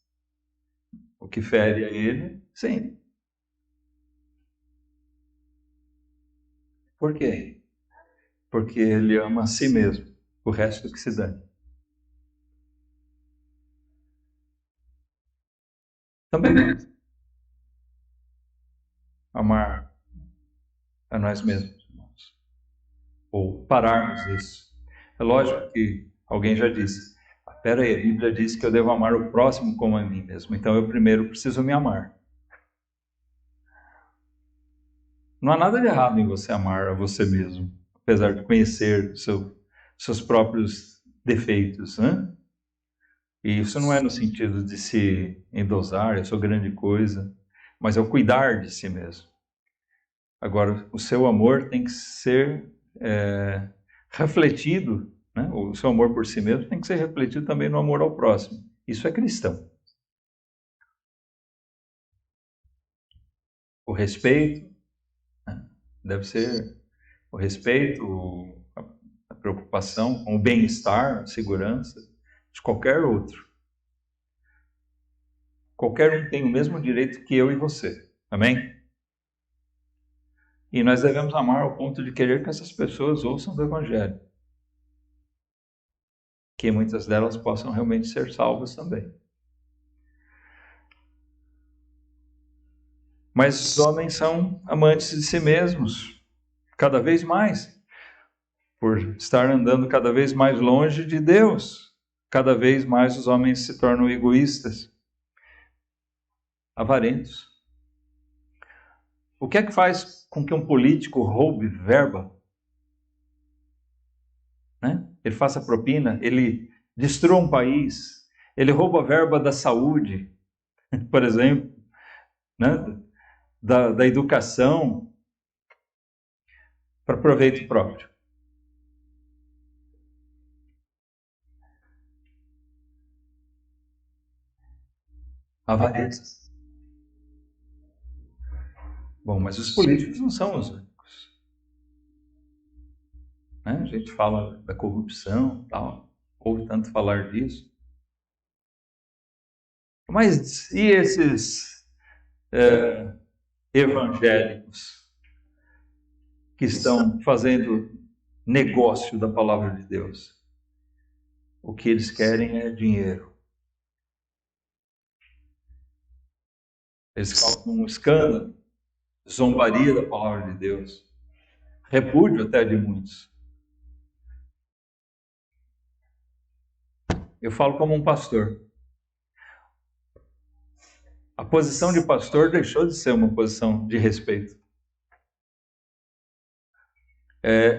O que fere a ele, sim. Por quê? Porque ele ama a si mesmo, o resto que se dane. Também amar a nós mesmos, irmãos. Ou pararmos isso. É lógico que alguém já disse, espera aí, a Bíblia diz que eu devo amar o próximo como a mim mesmo, então eu primeiro preciso me amar. Não há nada de errado em você amar a você mesmo, apesar de conhecer seus próprios defeitos, né? E isso não é no sentido de se endosar, eu sou grande coisa, mas é o cuidar de si mesmo. Agora, o seu amor tem que ser refletido, né? O seu amor por si mesmo tem que ser refletido também no amor ao próximo. Isso é cristão. O respeito, né? Deve ser o respeito, a preocupação com o bem-estar, a segurança de qualquer outro. Qualquer um tem o mesmo direito que eu e você. Amém? E nós devemos amar ao ponto de querer que essas pessoas ouçam do Evangelho. Que muitas delas possam realmente ser salvas também. Mas os homens são amantes de si mesmos, cada vez mais, por estar andando cada vez mais longe de Deus. Cada vez mais os homens se tornam egoístas, avarentos. O que é que faz com que um político roube verba? Né? Ele faça propina, ele destrua um país, ele rouba a verba da saúde, por exemplo, né? da educação, para proveito próprio. Avareza. Bom, mas os políticos não são os únicos. Né? A gente fala da corrupção, tal, ouve tanto falar disso. Mas e esses evangélicos que estão fazendo negócio da palavra de Deus? O que eles querem é dinheiro. Eles causam um escândalo, zombaria da palavra de Deus, repúdio até de muitos. Eu falo como um pastor. A posição de pastor deixou de ser uma posição de respeito.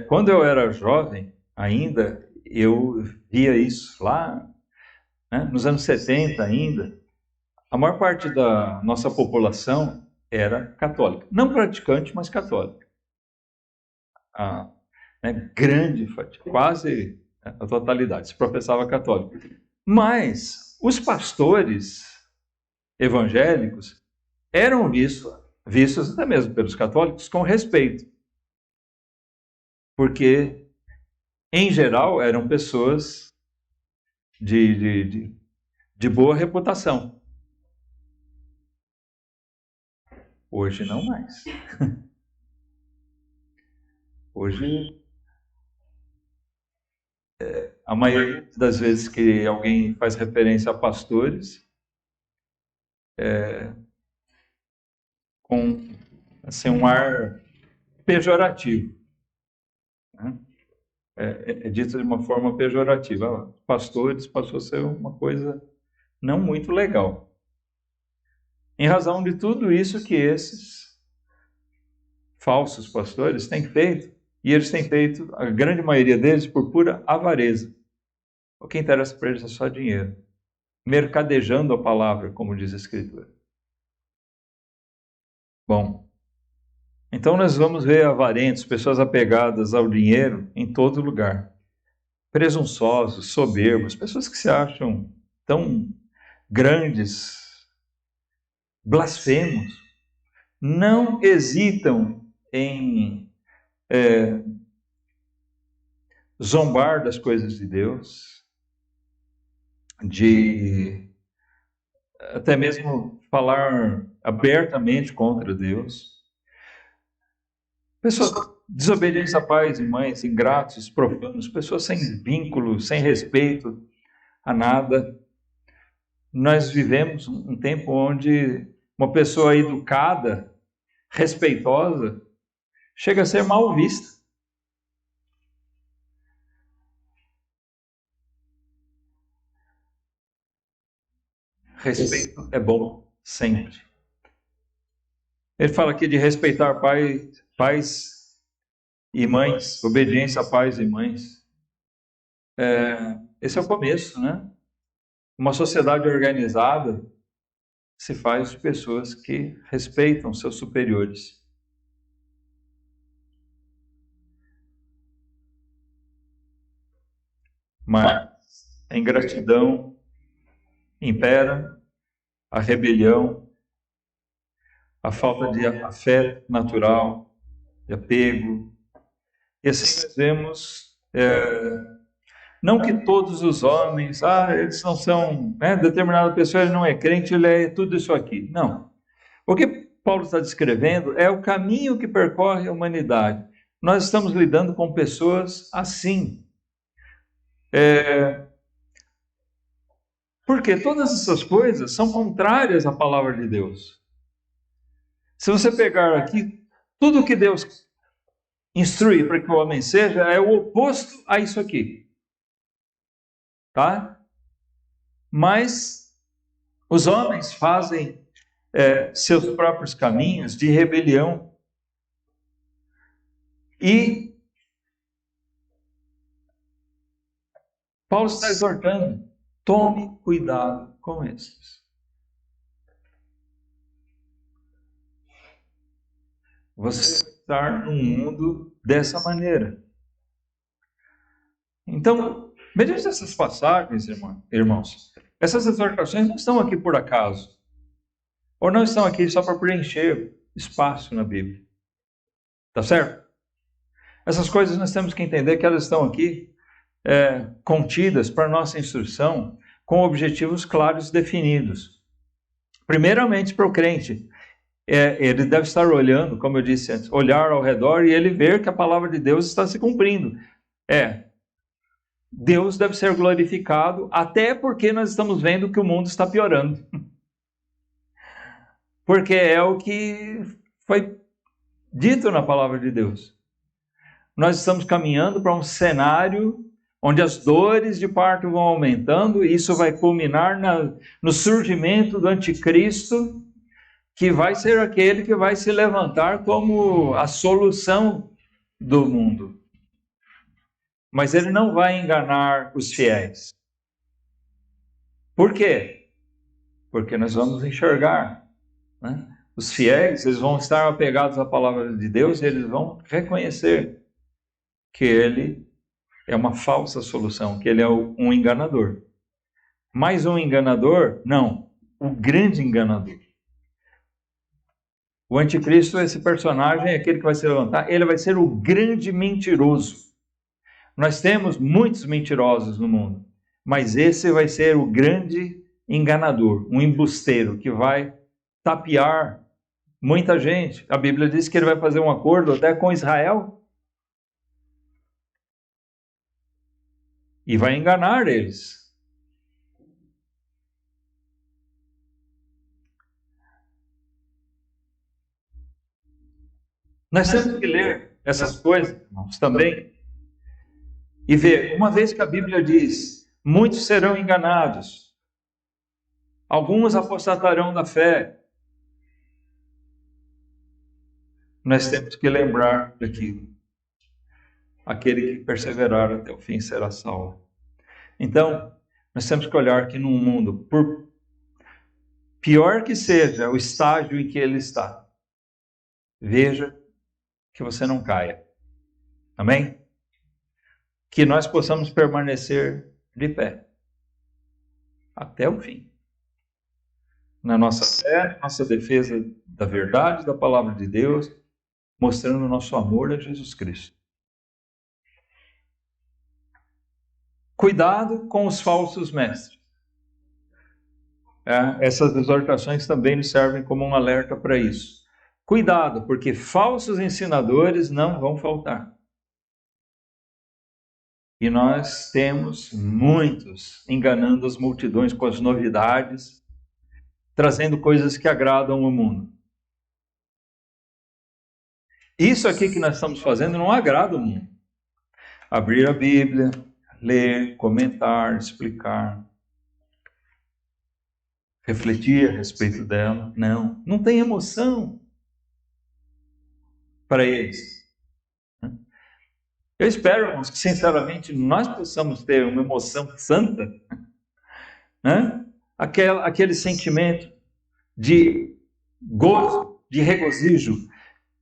Quando eu era jovem, ainda, eu via isso lá, né, nos anos 70 ainda. A maior parte da nossa população era católica. Não praticante, mas católica. Grande fatia, quase a totalidade, se professava católico. Mas os pastores evangélicos eram vistos até mesmo pelos católicos com respeito. Porque, em geral, eram pessoas de boa reputação. Hoje não mais. Hoje, a maioria das vezes que alguém faz referência a pastores, com assim, um ar pejorativo. Né? É dito de uma forma pejorativa. Pastores passou a ser uma coisa não muito legal. Em razão de tudo isso que esses falsos pastores têm feito, e eles têm feito, a grande maioria deles, por pura avareza. O que interessa para eles é só dinheiro. Mercadejando a palavra, como diz a Escritura. Bom, então nós vamos ver avarentos, pessoas apegadas ao dinheiro em todo lugar. Presunçosos, soberbos, pessoas que se acham tão grandes, blasfemos, não hesitam em zombar das coisas de Deus, de até mesmo falar abertamente contra Deus. desobediência a pais e mães, ingratos, profanos, pessoas sem vínculo, sem respeito a nada. Nós vivemos um tempo onde uma pessoa educada, respeitosa, chega a ser mal vista. Respeito é bom, sempre. Ele fala aqui de respeitar pais e mães, obediência a pais e mães. Esse é o começo, né? Uma sociedade organizada se faz de pessoas que respeitam seus superiores. Mas a ingratidão impera, a rebelião, a falta de afeto natural, de apego. E assim nós vemos, não que todos os homens, eles não são, né, determinada pessoa ele não é crente, ele é tudo isso aqui. Não. O que Paulo está descrevendo é o caminho que percorre a humanidade. Nós estamos lidando com pessoas assim. Porque todas essas coisas são contrárias à palavra de Deus. Se você pegar aqui, tudo que Deus instrui para que o homem seja é o oposto a isso aqui. Tá? Mas os homens fazem seus próprios caminhos de rebelião. E Paulo está exortando, tome cuidado com esses. Você está num mundo dessa maneira. Então, mediante essas passagens, irmãos, essas exortações não estão aqui por acaso. Ou não estão aqui só para preencher espaço na Bíblia. Tá certo? Essas coisas nós temos que entender que elas estão aqui contidas para nossa instrução com objetivos claros e definidos. Primeiramente para o crente, ele deve estar olhando, como eu disse antes, olhar ao redor e ele ver que a palavra de Deus está se cumprindo. Deus deve ser glorificado, até porque nós estamos vendo que o mundo está piorando. Porque é o que foi dito na palavra de Deus. Nós estamos caminhando para um cenário onde as dores de parto vão aumentando, e isso vai culminar no surgimento do anticristo, que vai ser aquele que vai se levantar como a solução do mundo. Mas ele não vai enganar os fiéis. Por quê? Porque nós vamos enxergar, né? Os fiéis, eles vão estar apegados à palavra de Deus e eles vão reconhecer que ele é uma falsa solução, que ele é um enganador. Mais um enganador? Não, o grande enganador. O anticristo, esse personagem, é aquele que vai se levantar, ele vai ser o grande mentiroso. Nós temos muitos mentirosos no mundo, mas esse vai ser o grande enganador, um embusteiro que vai tapear muita gente. A Bíblia diz que ele vai fazer um acordo até com Israel e vai enganar eles. Nós temos que ler essas coisas, irmãos, também, e ver, uma vez que a Bíblia diz, muitos serão enganados, alguns apostatarão da fé, nós temos que lembrar daquilo. Aquele que perseverar até o fim será salvo. Então, nós temos que olhar que num mundo, por pior que seja o estágio em que ele está, veja que você não caia. Amém? Que nós possamos permanecer de pé até o fim. Na nossa fé, nossa defesa da verdade, da palavra de Deus, mostrando o nosso amor a Jesus Cristo. Cuidado com os falsos mestres. Essas exortações também nos servem como um alerta para isso. Cuidado, porque falsos ensinadores não vão faltar. E nós temos muitos enganando as multidões com as novidades, trazendo coisas que agradam o mundo. Isso aqui que nós estamos fazendo não agrada o mundo. Abrir a Bíblia, ler, comentar, explicar, refletir a respeito dela. Não tem emoção para eles. Eu espero, irmãos, que sinceramente nós possamos ter uma emoção santa, né? Aquele sentimento de gozo, de regozijo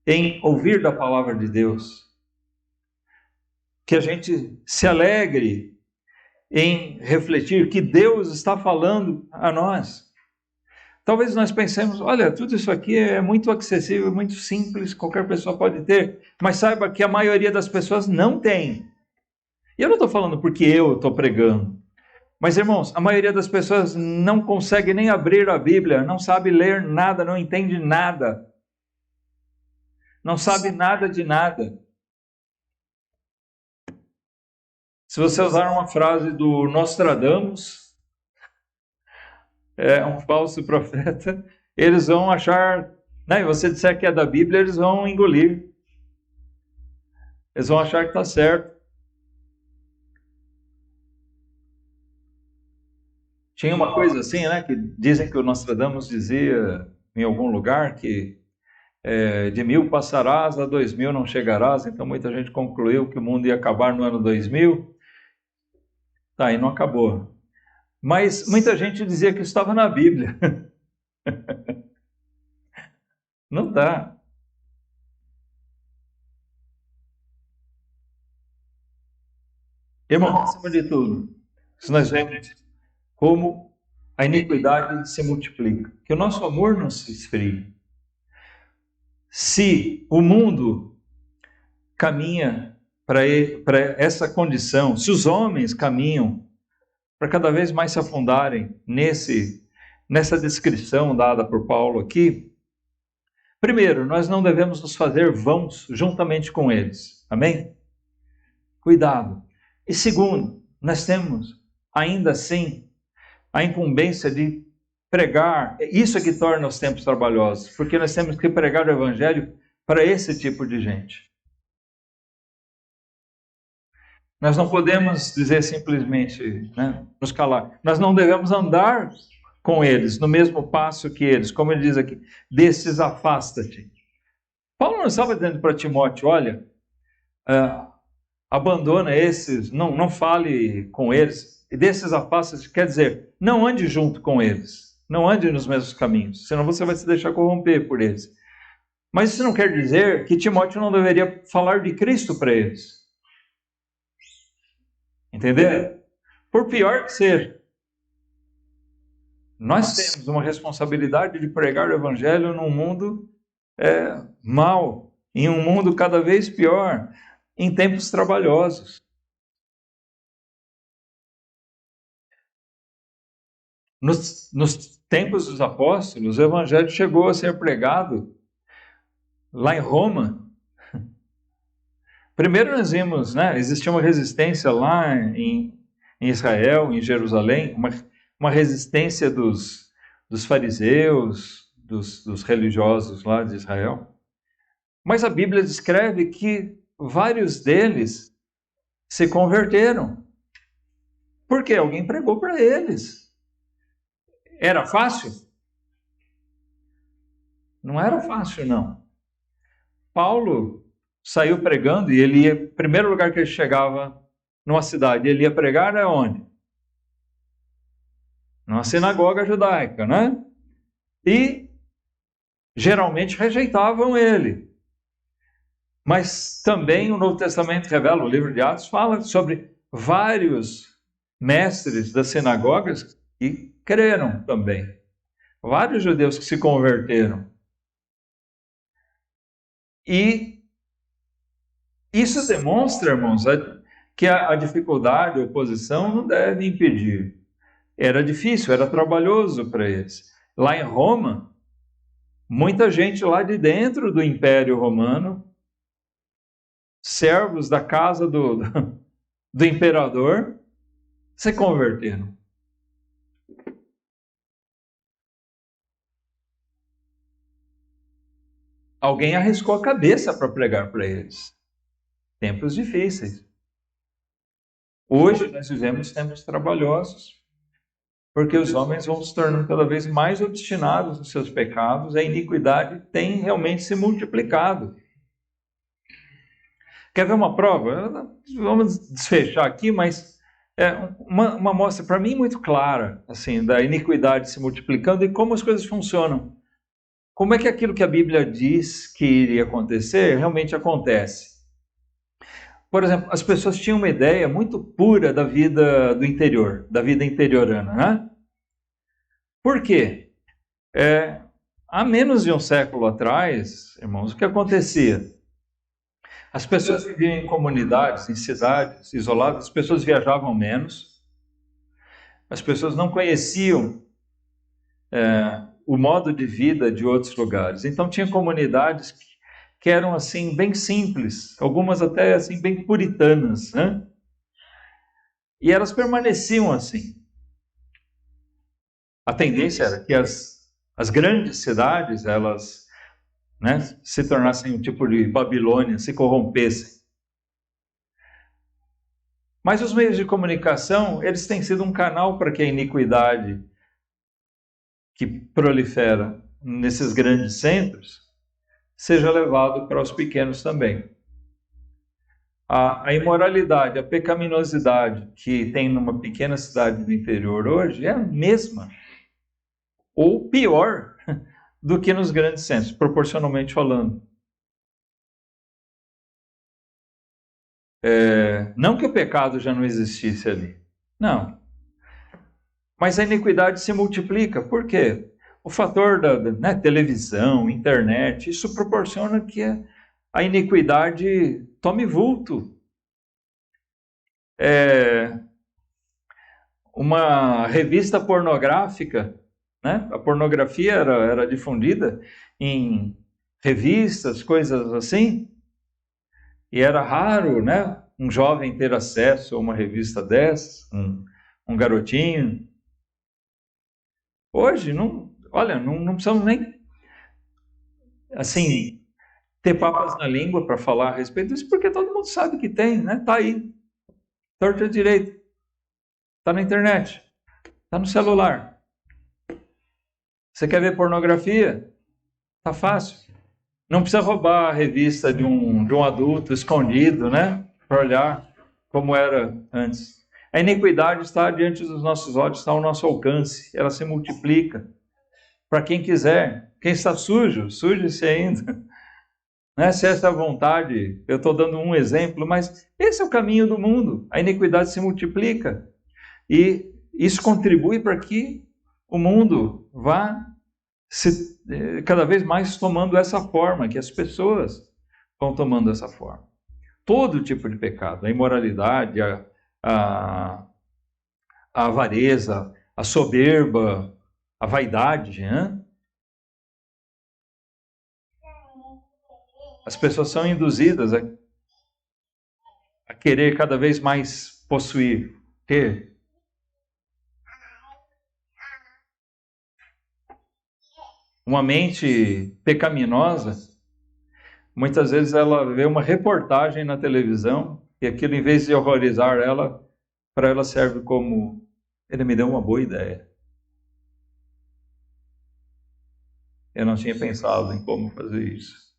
em ouvir da palavra de Deus. Que a gente se alegre em refletir que Deus está falando a nós. Talvez nós pensemos, olha, tudo isso aqui é muito acessível, muito simples, qualquer pessoa pode ter, mas saiba que a maioria das pessoas não tem. E eu não estou falando porque eu estou pregando, mas irmãos, a maioria das pessoas não consegue nem abrir a Bíblia, não sabe ler nada, não entende nada, não sabe nada de nada. Se você usar uma frase do Nostradamus, um falso profeta, eles vão achar, né, e você disser que é da Bíblia, eles vão engolir. Eles vão achar que está certo. Tinha uma coisa assim, né, que dizem que o Nostradamus dizia em algum lugar que de 1000 passarás, a 2000 não chegarás, então muita gente concluiu que o mundo ia acabar no ano 2000, tá, e não acabou. Mas muita gente dizia que estava na Bíblia. Não dá. Irmão, acima de tudo, se nós vemos como a iniquidade se multiplica, que o nosso amor não se esfrie. Se o mundo caminha para essa condição, se os homens caminham para cada vez mais se afundarem nessa descrição dada por Paulo aqui, primeiro, nós não devemos nos fazer vãos juntamente com eles. Amém? Cuidado. E segundo, nós temos, ainda assim, a incumbência de pregar. Isso é que torna os tempos trabalhosos, porque nós temos que pregar o Evangelho para esse tipo de gente. Nós não podemos dizer simplesmente, né, nos calar. Nós não devemos andar com eles, no mesmo passo que eles. Como ele diz aqui, desses afasta-te. Paulo não estava dizendo para Timóteo, olha, abandona esses, não fale com eles. E desses afasta-te quer dizer, não ande junto com eles. Não ande nos mesmos caminhos, senão você vai se deixar corromper por eles. Mas isso não quer dizer que Timóteo não deveria falar de Cristo para eles. Entender? Por pior que seja. Nós temos uma responsabilidade de pregar o Evangelho num mundo mau, em um mundo cada vez pior, em tempos trabalhosos. Nos tempos dos apóstolos, o Evangelho chegou a ser pregado lá em Roma. Primeiro nós vimos, né, existia uma resistência lá em Israel, em Jerusalém, uma resistência dos fariseus, dos religiosos lá de Israel. Mas a Bíblia descreve que vários deles se converteram. Porque alguém pregou para eles. Era fácil? Não era fácil, não. Paulo saiu pregando e ele ia, primeiro lugar que ele chegava numa cidade, ele ia pregar aonde? Numa sinagoga judaica, né? E geralmente rejeitavam ele. Mas também o Novo Testamento revela, o livro de Atos fala sobre vários mestres das sinagogas que creram também. Vários judeus que se converteram. E isso demonstra, irmãos, que a dificuldade, a oposição não deve impedir. Era difícil, era trabalhoso para eles. Lá em Roma, muita gente lá de dentro do Império Romano, servos da casa do imperador, se converteram. Alguém arriscou a cabeça para pregar para eles. Tempos difíceis. Hoje nós vivemos tempos trabalhosos, porque os homens vão se tornando cada vez mais obstinados nos seus pecados, a iniquidade tem realmente se multiplicado. Quer ver uma prova? Vamos desfechar aqui, mas é uma amostra para mim muito clara, assim, da iniquidade se multiplicando e como as coisas funcionam. Como é que aquilo que a Bíblia diz que iria acontecer realmente acontece? Por exemplo, as pessoas tinham uma ideia muito pura da vida do interior, da vida interiorana, né? Por quê? Há menos de um século atrás, irmãos, o que acontecia? As pessoas viviam em comunidades, em cidades isoladas, as pessoas viajavam menos, as pessoas não conheciam o modo de vida de outros lugares. Então tinha comunidades que eram assim bem simples, algumas até assim bem puritanas, né? E elas permaneciam assim. A tendência era que as grandes cidades, elas, né, se tornassem um tipo de Babilônia, se corrompessem. Mas os meios de comunicação, eles têm sido um canal para que a iniquidade que prolifera nesses grandes centros seja levado para os pequenos também. A imoralidade, a pecaminosidade que tem numa pequena cidade do interior hoje é a mesma, ou pior, do que nos grandes centros, proporcionalmente falando. Não que o pecado já não existisse ali, não. Mas a iniquidade se multiplica. Por quê? O fator da televisão, internet, isso proporciona que a iniquidade tome vulto. Uma revista pornográfica, né? A pornografia era difundida em revistas, coisas assim, e era raro, né, um jovem ter acesso a uma revista dessas, um garotinho. Hoje, não precisamos nem, assim, ter papas na língua para falar a respeito disso, porque todo mundo sabe que tem, né? Está aí, torto e direito, está na internet, está no celular. Você quer ver pornografia? Tá fácil. Não precisa roubar a revista de um adulto escondido, né? Para olhar como era antes. A iniquidade está diante dos nossos olhos, está ao nosso alcance. Ela se multiplica. Para quem quiser. Quem está sujo, suje-se ainda. Né? Se essa é a vontade, eu estou dando um exemplo, mas esse é o caminho do mundo. A iniquidade se multiplica. E isso contribui para que o mundo vá cada vez mais tomando essa forma, que as pessoas vão tomando essa forma. Todo tipo de pecado, a imoralidade, a avareza, a soberba, a vaidade, né? As pessoas são induzidas a querer cada vez mais possuir, ter. Uma mente pecaminosa, muitas vezes ela vê uma reportagem na televisão e aquilo, em vez de horrorizar ela, para ela serve como: ele me deu uma boa ideia. Eu não tinha pensado em como fazer isso.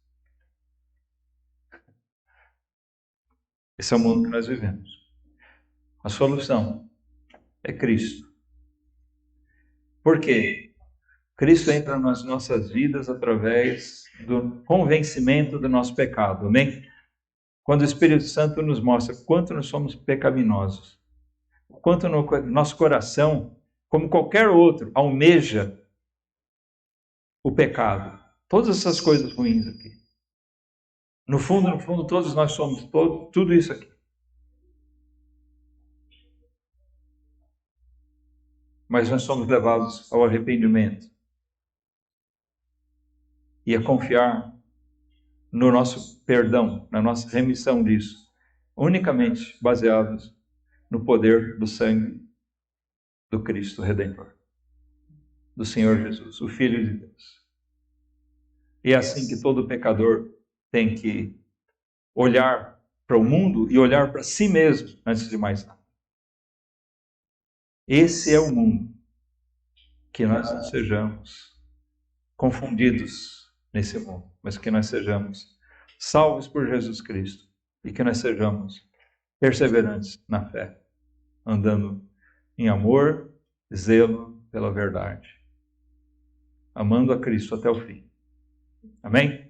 Esse é o mundo que nós vivemos. A solução é Cristo. Por quê? Cristo entra nas nossas vidas através do convencimento do nosso pecado, amém? Quando o Espírito Santo nos mostra quanto nós somos pecaminosos, quanto no nosso coração, como qualquer outro, almeja o pecado. Todas essas coisas ruins aqui. No fundo, todos nós somos tudo isso aqui. Mas nós somos levados ao arrependimento. e a confiar no nosso perdão, na nossa remissão disso, unicamente baseados no poder do sangue do Cristo Redentor, do Senhor Jesus, o Filho de Deus. E é assim que todo pecador tem que olhar para o mundo e olhar para si mesmo antes de mais nada. Esse é o mundo, que nós não sejamos confundidos nesse mundo, mas que nós sejamos salvos por Jesus Cristo e que nós sejamos perseverantes na fé, andando em amor, zelo pela verdade, amando a Cristo até o fim. Amém?